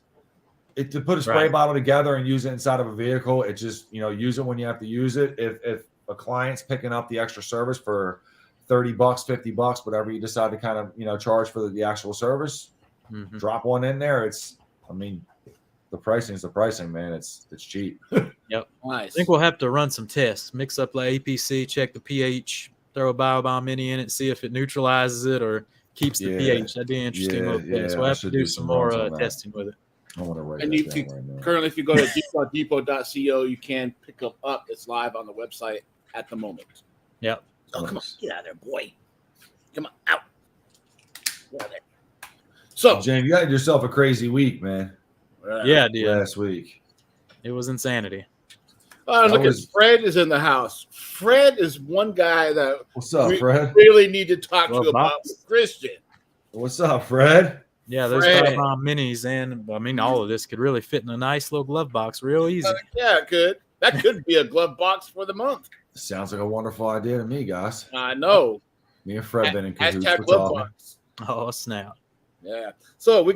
to put a spray bottle together and use it inside of a vehicle, it just, use it when you have to use it. If a client's picking up the extra service for $30, $50, whatever you decide to kind of, charge for the actual service, drop one in there. The pricing is the pricing, man. It's cheap. Yep. Nice. I think we'll have to run some tests, mix up like APC, check the pH, throw a BioBomb Mini in it, see if it neutralizes it or keeps the pH. That'd be an interesting little test. We'll have to do some more testing with it. I want to write and that down right now. Currently, if you go to depot.co, you can pick them up. It's live on the website at the moment. Yep. Oh, come on. Get out of there, boy. Come on. Out. Get out of there. So, James, you had yourself a crazy week, man. Yeah, I did. Last week. It was insanity. Oh, look at Fred is in the house. Fred is one guy that What's up, Fred? Really need to talk to about Christian. What's up, Fred? Yeah, those BioBomb Minis and all of this could really fit in a nice little glove box real easy. Yeah, it could. That could be a glove box for the month. Sounds like a wonderful idea to me, guys. I know. Me and Fred been in cahoots for talking. Box. Oh, snap. Yeah. So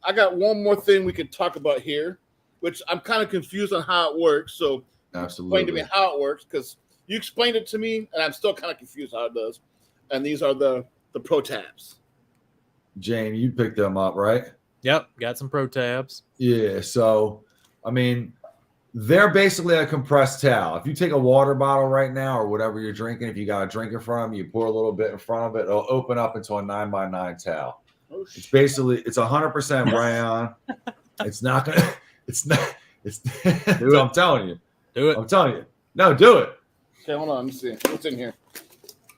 I got one more thing we could talk about here, which I'm kind of confused on how it works. So absolutely explain to me how it works, because you explained it to me and I'm still kind of confused how it does. And these are the Pro Tabs. Jane, you picked them up, right? Yep, got some Pro Tabs. Yeah, so they're basically a compressed towel. If you take a water bottle right now or whatever you're drinking, if you got a drink in front of you, pour a little bit in front of it, it'll open up into a 9x9 towel. Oh, it's 100% rayon. It's not gonna. I'm telling you. Do it. I'm telling you. No, do it. Okay, hold on. Let me see what's in here.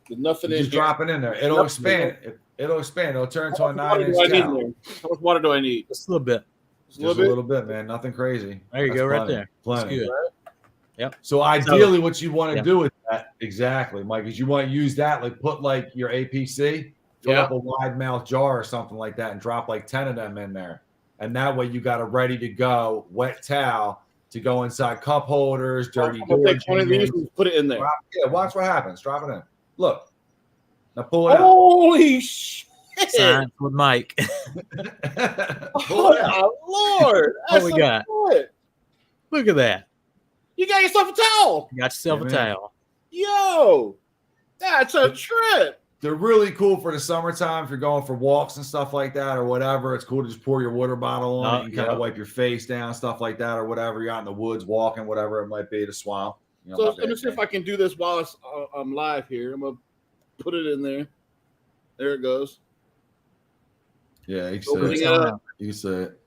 There's nothing in here. Just drop it in there. It'll expand. It'll expand. It'll turn into a 9-inch towel. How much water do I need? Just a little bit. Just a little bit, man. Nothing crazy. There you go, right there. Plenty. Good. Yep. So ideally, what you want to do with that, exactly, Mike, is you want to use that, put your APC, fill up a wide mouth jar or something like that, and drop 10 of them in there, and that way you got a ready to go wet towel to go inside cup holders, dirty doors. Take one of these and put it in there. Watch what happens. Drop it in. Look. Now pull it out. Holy shit! Science with Mike. Oh, Lord. What we got? Good. Look at that. You got yourself a towel. You got yourself a towel. Yo, that's a trip. They're really cool for the summertime if you're going for walks and stuff like that or whatever. It's cool to just pour your water bottle on it and kind of wipe your face down, stuff like that or whatever. You're out in the woods walking, whatever it might be, to swamp. So let me see if I can do this while I'm live here. I'm going to put it in there. There it goes. Yeah, you can see it.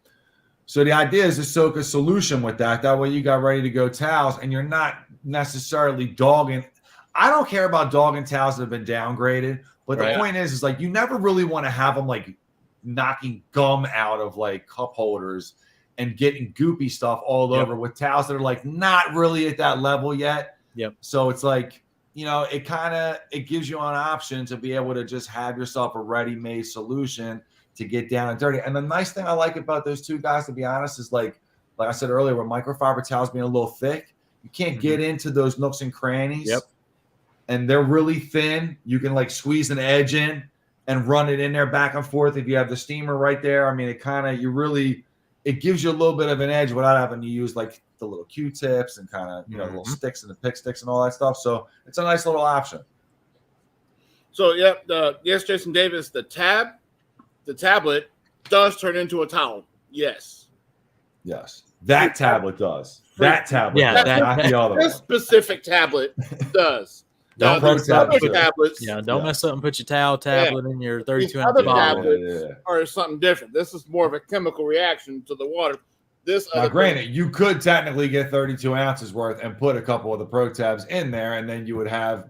So the idea is to soak a solution with that. That way you got ready to go towels and you're not necessarily dogging. I don't care about dogging towels that have been downgraded, but the point is you never really want to have them knocking gum out of cup holders and getting goopy stuff all over with towels that are not really at that level yet. Yep. So it's it gives you an option to be able to just have yourself a ready-made solution to get down and dirty. And the nice thing I like about those two guys, to be honest, is like I said earlier, with microfiber towels being a little thick, you can't get into those nooks and crannies. Yep. And they're really thin. You can squeeze an edge in and run it in there back and forth. If you have the steamer right there, it gives you a little bit of an edge without having to use the little Q-tips and the little sticks and the pick sticks and all that stuff. So it's a nice little option. So yes, Jason Davis, the tablet does turn into a towel. Yes. That tablet does. That tablet does, not the other one. This specific tablet does. Don't mess up and put your towel tablet in your 32-ounce bottle. Or something different. This is more of a chemical reaction to the water. Granted, you could technically get 32 ounces worth and put a couple of the Pro Tabs in there, and then you would have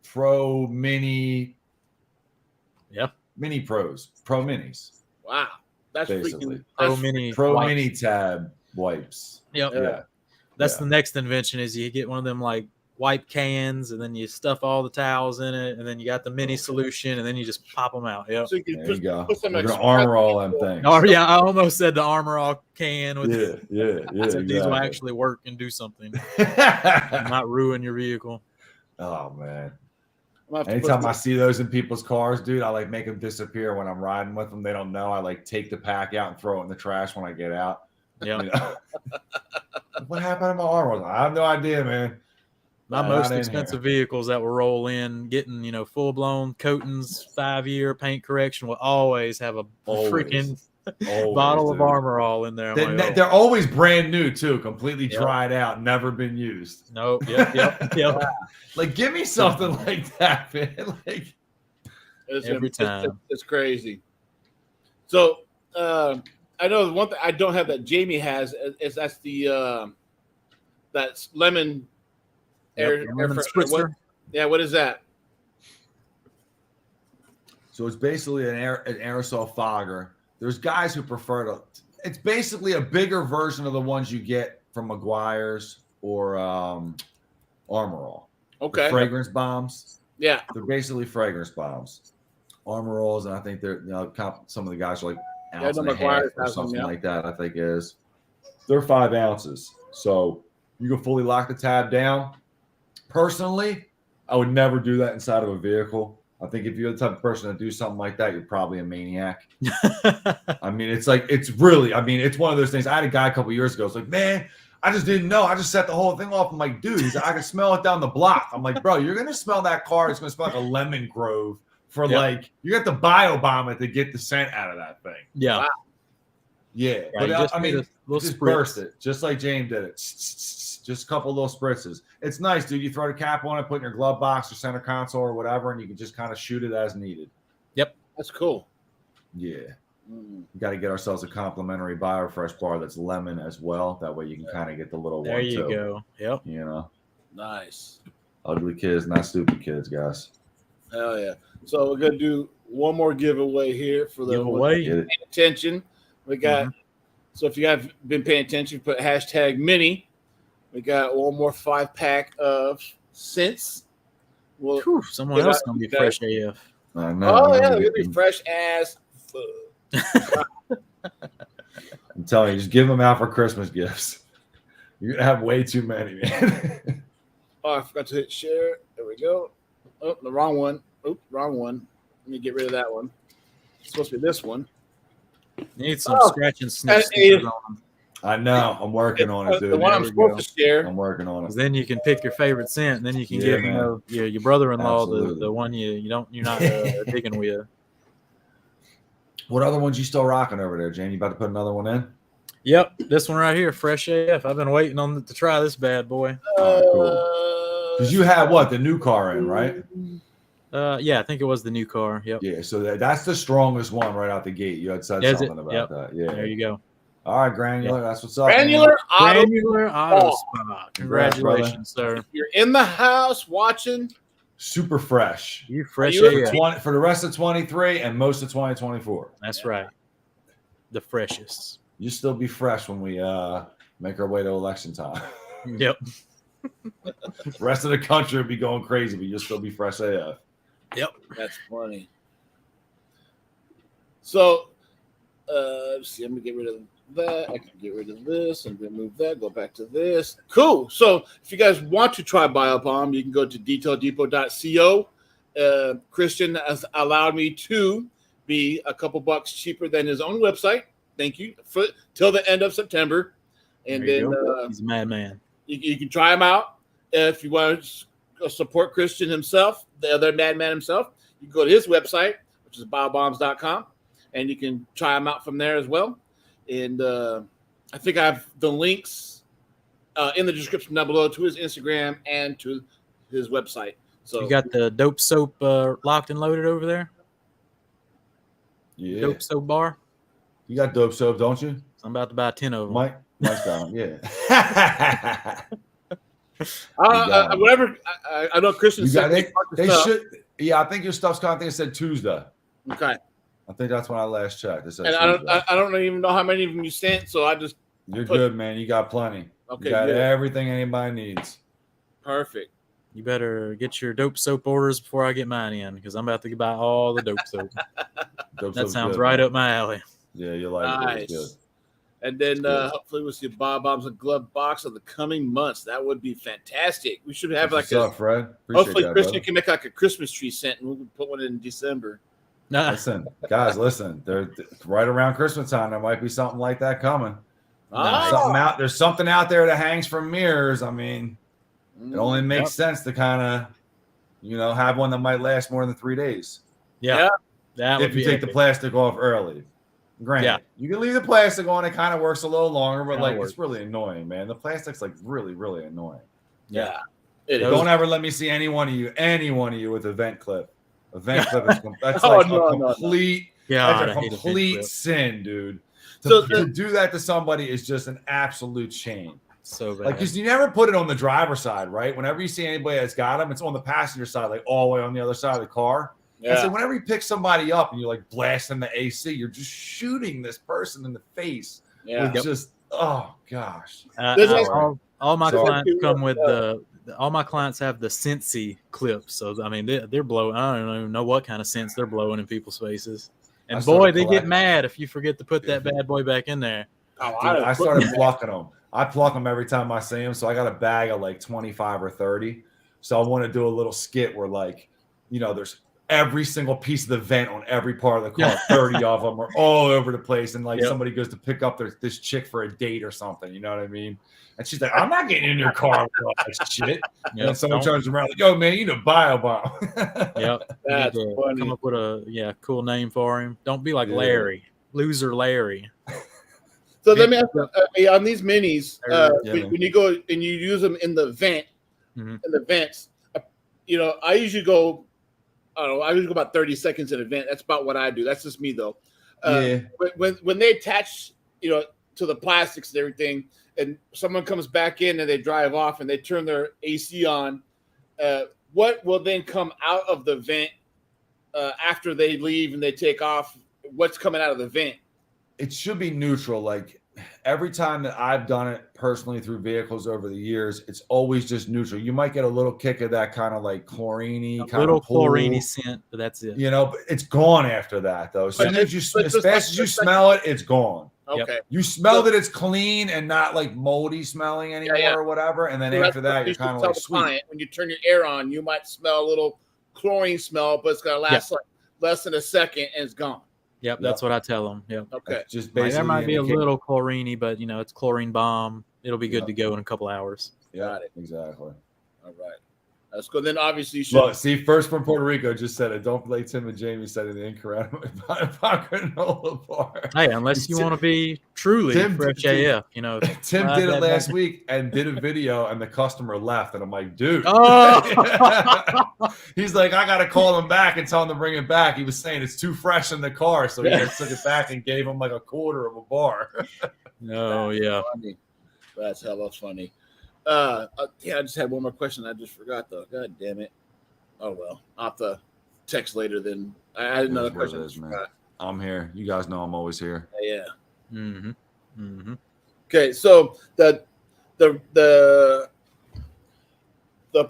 Pro Mini. Yep. Mini Pros. Pro Minis. Wow. That's basically Pro Mini Tab wipes. Yep. Yeah. That's the next invention is you get one of them wipe cans, and then you stuff all the towels in it, and then you got the mini solution, and then you just pop them out. Yep. So you can There you go. put some We're gonna armor all them things. Oh yeah, I almost said the Armor All can with Yeah. so these will actually work and do something, not ruin your vehicle. Oh man. Anytime I see those in people's cars, dude, I like make them disappear when I'm riding with them. They don't know. I like take the pack out and throw it in the trash when I get out. Yeah. You know? What happened to my armor? I have no idea, man. My most expensive vehicles that will roll in, getting full blown coatings, 5-year paint correction, will always have a freaking bottle of Armor All in there. They're always brand new too, completely dried out, never been used. Nope. Yep. Like, give me something like that, man. Like, every time. It's crazy. So I know the one thing I don't have that Jamie has is that's the that's lemon lemon spritzer. What is that? So it's basically an aerosol fogger. There's guys who prefer to. It's basically a bigger version of the ones you get from McGuire's or Armor All. Okay. The fragrance bombs. Yeah. They're basically fragrance bombs. Armor Alls, and I think they're some of the guys are like ounce and a half or something like that. I think is. They're 5 ounces, so you can fully lock the tab down. Personally, I would never do that inside of a vehicle. I think if you're the type of person to do something like that, you're probably a maniac. I mean, it's one of those things. I had a guy a couple years ago. It's like, man, I just didn't know. I just set the whole thing off. I'm like, dude, he's like, I can smell it down the block. I'm like, bro, you're going to smell that car. It's going to smell like a lemon grove for you have to biobomb it to get the scent out of that thing. Yeah. Wow. Yeah. Right, But just burst it, just like James did it. Just a couple of little spritzes. It's nice, dude. You throw the cap on it, put it in your glove box or center console or whatever, and you can just kind of shoot it as needed. Yep. That's cool. Yeah. We got to get ourselves a complimentary BioFresh bar that's lemon as well. That way you can kind of get the little there one, you too. go. Yep. Nice. Ugly kids, not stupid kids, guys. Hell yeah. So we're going to do one more giveaway here for the giveaway. Paying attention. We got, so if you have been paying attention, put hashtag mini. We got one more 5-pack of scents. Someone else going to be fresh AF. I know. Oh, yeah. They're going to be fresh as fuck. I'm telling you, just give them out for Christmas gifts. You're going to have way too many, man. Oh, I forgot to hit share. There we go. Oh, the wrong one. Oh, wrong one. Let me get rid of that one. It's supposed to be this one. You need some scratch and sniff. I know. I'm working on it, dude. The one I'm supposed to share. I'm working on it. Then you can pick your favorite scent, and then you can give your brother-in-law the one you're not digging with. What other ones you still rocking over there, Jane? You about to put another one in? Yep, this one right here, fresh AF. I've been waiting on to try this bad boy. Cool. Because you had the new car in, right? Yeah, I think it was the new car. Yep. Yeah, so that's the strongest one right out the gate. You had said something about that. Yeah. There you go. All right, Granular. That's what's up. Granular Auto Spot. Congratulations, sir. If you're in the house watching. Super fresh. You fresh for the rest of 23 and most of 2024. That's right. The freshest. You still be fresh when we make our way to election time. Yep. The rest of the country will be going crazy, but you'll still be fresh AF. Yep. That's funny. So, let's see. I'm going to get rid of that. I can get rid of this and remove that. Go back to this. Cool. So, if you guys want to try BioBomb, you can go to detaildepot.co. Christian has allowed me to be a couple bucks cheaper than his own website. Thank you. Till the end of September. And then he's a madman. You can try him out. If you want to support Christian himself, the other madman himself, you can go to his website, which is biobombs.com, and you can try him out from there as well. And I think I have the links in the description down below to his Instagram and to his website. So you got the dope soap locked and loaded over there? Yeah. Dope soap bar? You got dope soap, don't you? I'm about to buy 10 of them. Mike's got them, yeah. Whatever. I know Christian said they should. Yeah, I think your stuff's coming. I think it said Tuesday. Okay. I think that's when I last checked. It said and I don't even know how many of them you sent, so I just. You're good, man. You got plenty. Okay. You got everything anybody needs. Perfect. You better get your dope soap orders before I get mine in, because I'm about to buy all the dope soap. That sounds right up my alley. Yeah, you like it. Good. And then hopefully we'll see a Bob Bombs and Glove box of the coming months. That would be fantastic. We should have What's up, Fred? Hopefully Christian can make like a Christmas tree scent, and we'll put one in December. Listen, guys, they're right around Christmas time. There might be something like that coming. There's something out there that hangs from mirrors. I mean, it only makes sense to kind of, have one that might last more than 3 days. Yeah. If you take the plastic off early. Granted, you can leave the plastic on. It kind of works a little longer, but it's really annoying, man. The plastic's like really, really annoying. Yeah. Don't ever let me see any one of you with a vent clip. A vent clip is that's a complete sin, dude. To do that to somebody is just an absolute shame. So bad. Like, because you never put it on the driver's side, right? Whenever you see anybody that's got them, it's on the passenger side, like all the way on the other side of the car. Yeah. So whenever you pick somebody up and you're like blasting the AC, you're just shooting this person in the face. Yeah. Just oh gosh. All my clients come with all my clients have the Scentsy clips. So I mean they're blowing. I don't even know what kind of scents they're blowing in people's faces. And boy, they get mad if you forget to put that bad boy back in there. I started plucking them. I pluck them every time I see them. So I got a bag of like 25 or 30. So I want to do a little skit where there's every single piece of the vent on every part of the car. 30 of them are all over the place. And somebody goes to pick up this chick for a date or something. You know what I mean? And she's like, I'm not getting in your car with all that shit. And then someone turns around like, yo, man, you need a bio bomb. That's funny. Come up with a cool name for him. Don't be like Larry. Loser Larry. So let me ask you, on these minis, when you go and you use them in the vent, in the vents, I usually go about 30 seconds in a vent. That's about what I do. That's just me though. When they attach, to the plastics and everything, and someone comes back in and they drive off and they turn their AC on, what will then come out of the vent after they leave and they take off? What's coming out of the vent? It should be neutral. Like every time that I've done it personally through vehicles over the years, it's always just neutral. You might get a little kick of that kind of like chlorine-y kind of chlorine scent, but that's it. But it's gone after that though. As fast as you smell it, it's gone. Okay. You smell that it's clean and not like moldy smelling anymore or whatever. And then after that, you're kind of like sweet. When you turn your air on, you might smell a little chlorine smell, but it's gonna last like less than a second and it's gone. Yep, that's what I tell them. Yep. Okay. Just basically there might be a little chlorine-y, but it's chlorine bomb. It'll be good to go in a couple hours. Got it. Exactly. All right. That's good. Then obviously you should. Look, see, first from Puerto Rico just said it. Don't play Tim and Jamie said it incorrect. Hey, unless you want to be truly fresh AF, Tim did it last week and did a video, and the customer left, and I'm like, dude. He's like, I gotta call him back and tell him to bring it back. He was saying it's too fresh in the car, so he took it back and gave him like a quarter of a bar. Funny. That's hella funny. I just had one more question. I just forgot though. God damn it. Oh well, I'll have to text later. Then I had another question. I'm here. You guys know I'm always here. Yeah. Okay, so the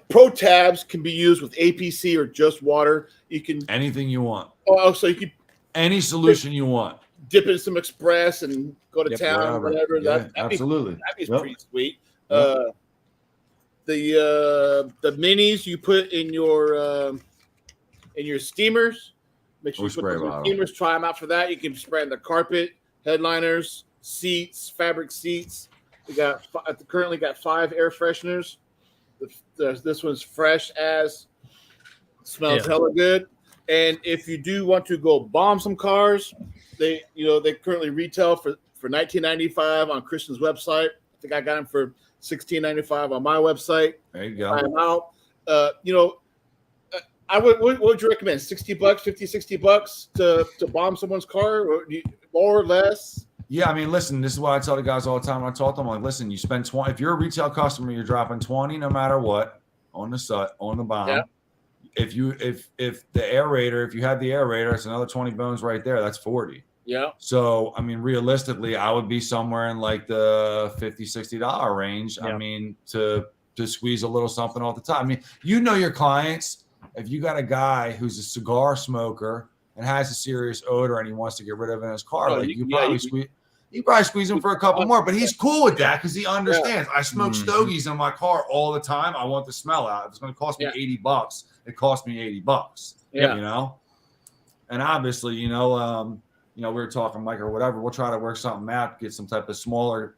Pro tabs can be used with APC or just water. You can anything you want. So you can any solution you want. Dip in some Express and go to town, whatever. Yeah, absolutely. That'd be pretty sweet. The minis you put in your steamers. Make sure you put those in steamers. Try them out for that. You can spray on the carpet, headliners, seats, fabric seats. We currently got 5 air fresheners. This one's fresh as smells hella good. And if you do want to go bomb some cars, they currently retail for $19.95 on Christian's website. I think I got them for $16.95 on my website. There you go. Try them out. What would you recommend? $60, $50, $60 to bomb someone's car, or more or less? Yeah, I mean, listen, this is what I tell the guys all the time when I talk to them. I'm like, listen, you spend 20. If you're a retail customer, you're dropping 20 no matter what on the bomb. Yeah. If the aerator, if you have the aerator, it's another 20 bones right there. That's 40. Yeah. So, I mean, realistically, I would be somewhere in like the $50, $60 range. Yeah. I mean, to to squeeze a little something off the top. I mean, you know your clients. If you got a guy who's a cigar smoker and has a serious odor and he wants to get rid of it in his car, you probably squeeze him for a couple more. But he's cool with that because he understands. I smoke stogies in my car all the time. I want the smell out. If it's going to cost me $80, it costs me $80. Yeah, you know. And obviously, we were talking, Mike, or whatever. We'll try to work something out, get some type of smaller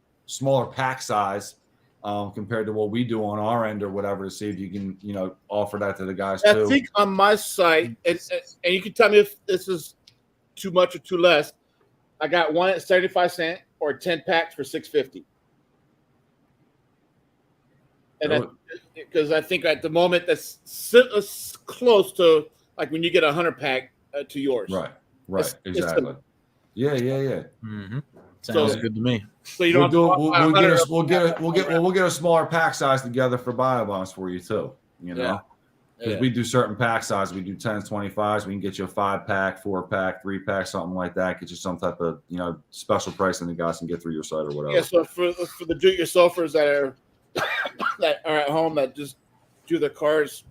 pack size compared to what we do on our end or whatever, to see if you can, offer that to the guys too. I think on my site, and you can tell me if this is too much or too less. I got one at 75 cents or 10 packs for $6.50. And because I think at the moment that's close to like when you get a 100 pack to yours. Right, exactly. Yeah. Mm-hmm. Sounds good to me. So you don't. We'll get a smaller pack size together for bio bombs for you too. Because we do certain pack size. We do 10s, 25s. We can get you a 5-pack, 4-pack, 3-pack, something like that. Get you some type of special pricing the guys can get through your site or whatever. Yeah. So for the do-it-yourselfers that are at home that just do their cars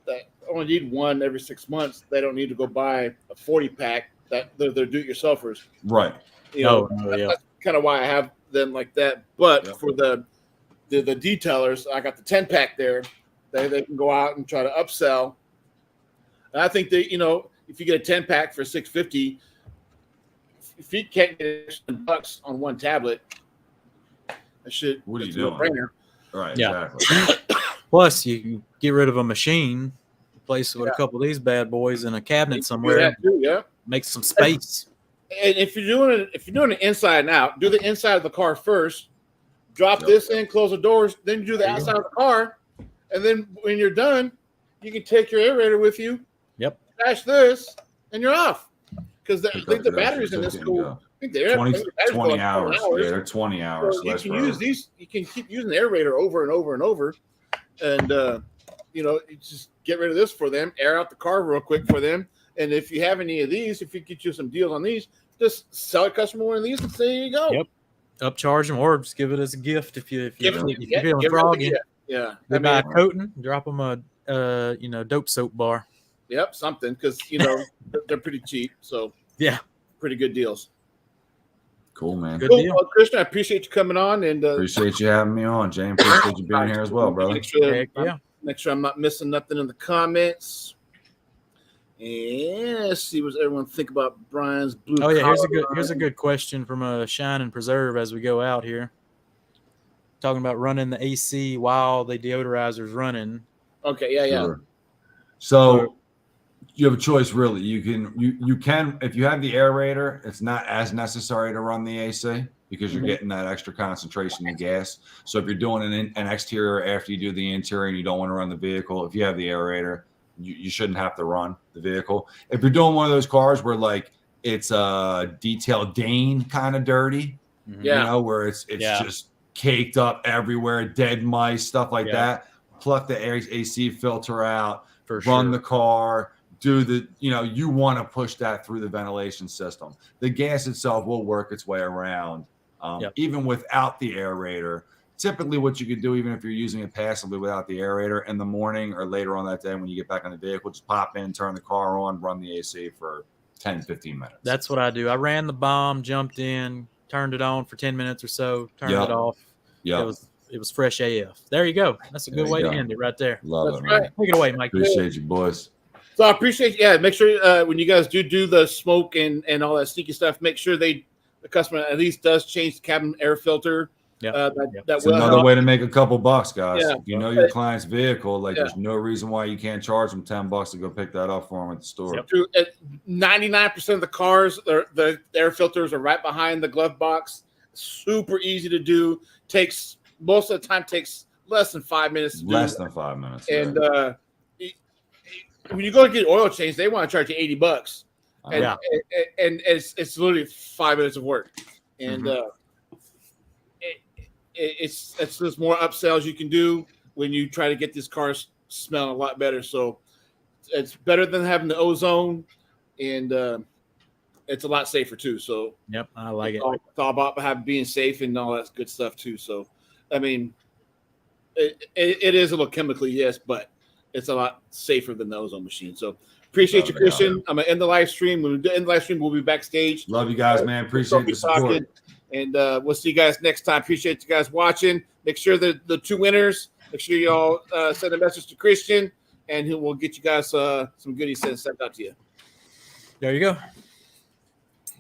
that only need one every 6 months, they don't need to go buy a 40-pack. That they're do-it-yourselfers. Right. That's kind of why I have them like that. But for the detailers, I got the 10-pack there. They can go out and try to upsell. And I think that if you get a 10-pack for $6.50, if you can't get $10 on one tablet, that shit. What are you doing? No-brainer. Right. Yeah. Exactly. Plus, you can get rid of a machine, replace it with a couple of these bad boys in a cabinet somewhere. Make some space. And if you're doing it inside and out, do the inside of the car first. Drop this in, close the doors, then you do the outside of the car, and then when you're done, you can take your aerator with you. Yep. Crash this, and you're off. Because I think the batteries in this cool. I think they're 20 hours. Yeah, they're 20 hours. So you can use these. You can keep using the aerator over and over and over, and you just get rid of this for them. Air out the car real quick for them. And if you have any of these, if you get you some deals on these, just sell a customer one of these and say, here you go. Yep. Upcharge them or just give it as a gift if you're feeling froggy. Yeah. Buy a coating, drop them a dope soap bar. Yep, something, because they're pretty cheap. So pretty good deals. Cool, man. Good deal. Well, Christian, I appreciate you coming on, and appreciate you having me on, James. Appreciate you being here as well, brother. Make sure I'm not missing nothing in the comments. And let's see what everyone think about Brian's blue. Oh yeah, here's a good question from Shine and Preserve as we go out here. Talking about running the AC while the deodorizer's running. Okay, yeah. Sure. So you have a choice, really. You can if you have the aerator, it's not as necessary to run the AC because you're getting that extra concentration of gas. So if you're doing an exterior after you do the interior and you don't want to run the vehicle, if you have the aerator, you shouldn't have to run the vehicle. If you're doing one of those cars where like it's a detailed Dane kind of dirty, where it's just caked up everywhere, dead mice, stuff like that, pluck the AC filter out, run the car, do the, you want to push that through the ventilation system. The gas itself will work its way around, even without the aerator. Typically what you could do, even if you're using it passively without the aerator, in the morning or later on that day when you get back on the vehicle, just pop in, turn the car on, run the AC for 10, 15 minutes. That's what I do. I ran the bomb, jumped in, turned it on for 10 minutes or so, turned it off. Yeah. It was fresh AF. There you go. That's a good way to end it right there. Love it, man. Take it away, Mike. Appreciate you, boys. So I appreciate, make sure when you guys do the smoke and all that sneaky stuff, make sure the customer at least does change the cabin air filter. That's another way to make a couple bucks, guys. If you know your client's vehicle, there's no reason why you can't charge them $10 to go pick that up for them at the store. 99% of the cars, the air filters are right behind the glove box. Super easy to do. Most of the time takes less than 5 minutes to do. Less than 5 minutes. And when you go to get oil change, they want to charge you $80. And it's literally 5 minutes of work. And it's just more upsells you can do when you try to get this car smelling a lot better. So it's better than having the ozone, and it's a lot safer too. So I like it. It's all about being safe and all that good stuff too. So I mean, It is a little chemically, yes, but it's a lot safer than the ozone machine. So appreciate you, Christian. I'm gonna end the live stream. When we end the live stream, we'll be backstage. Love you guys, man. Appreciate the support. And we'll see you guys next time. Appreciate you guys watching. Make sure that the 2 winners, make sure y'all send a message to Christian, and he will get you guys some goodies sent out to you. There you go.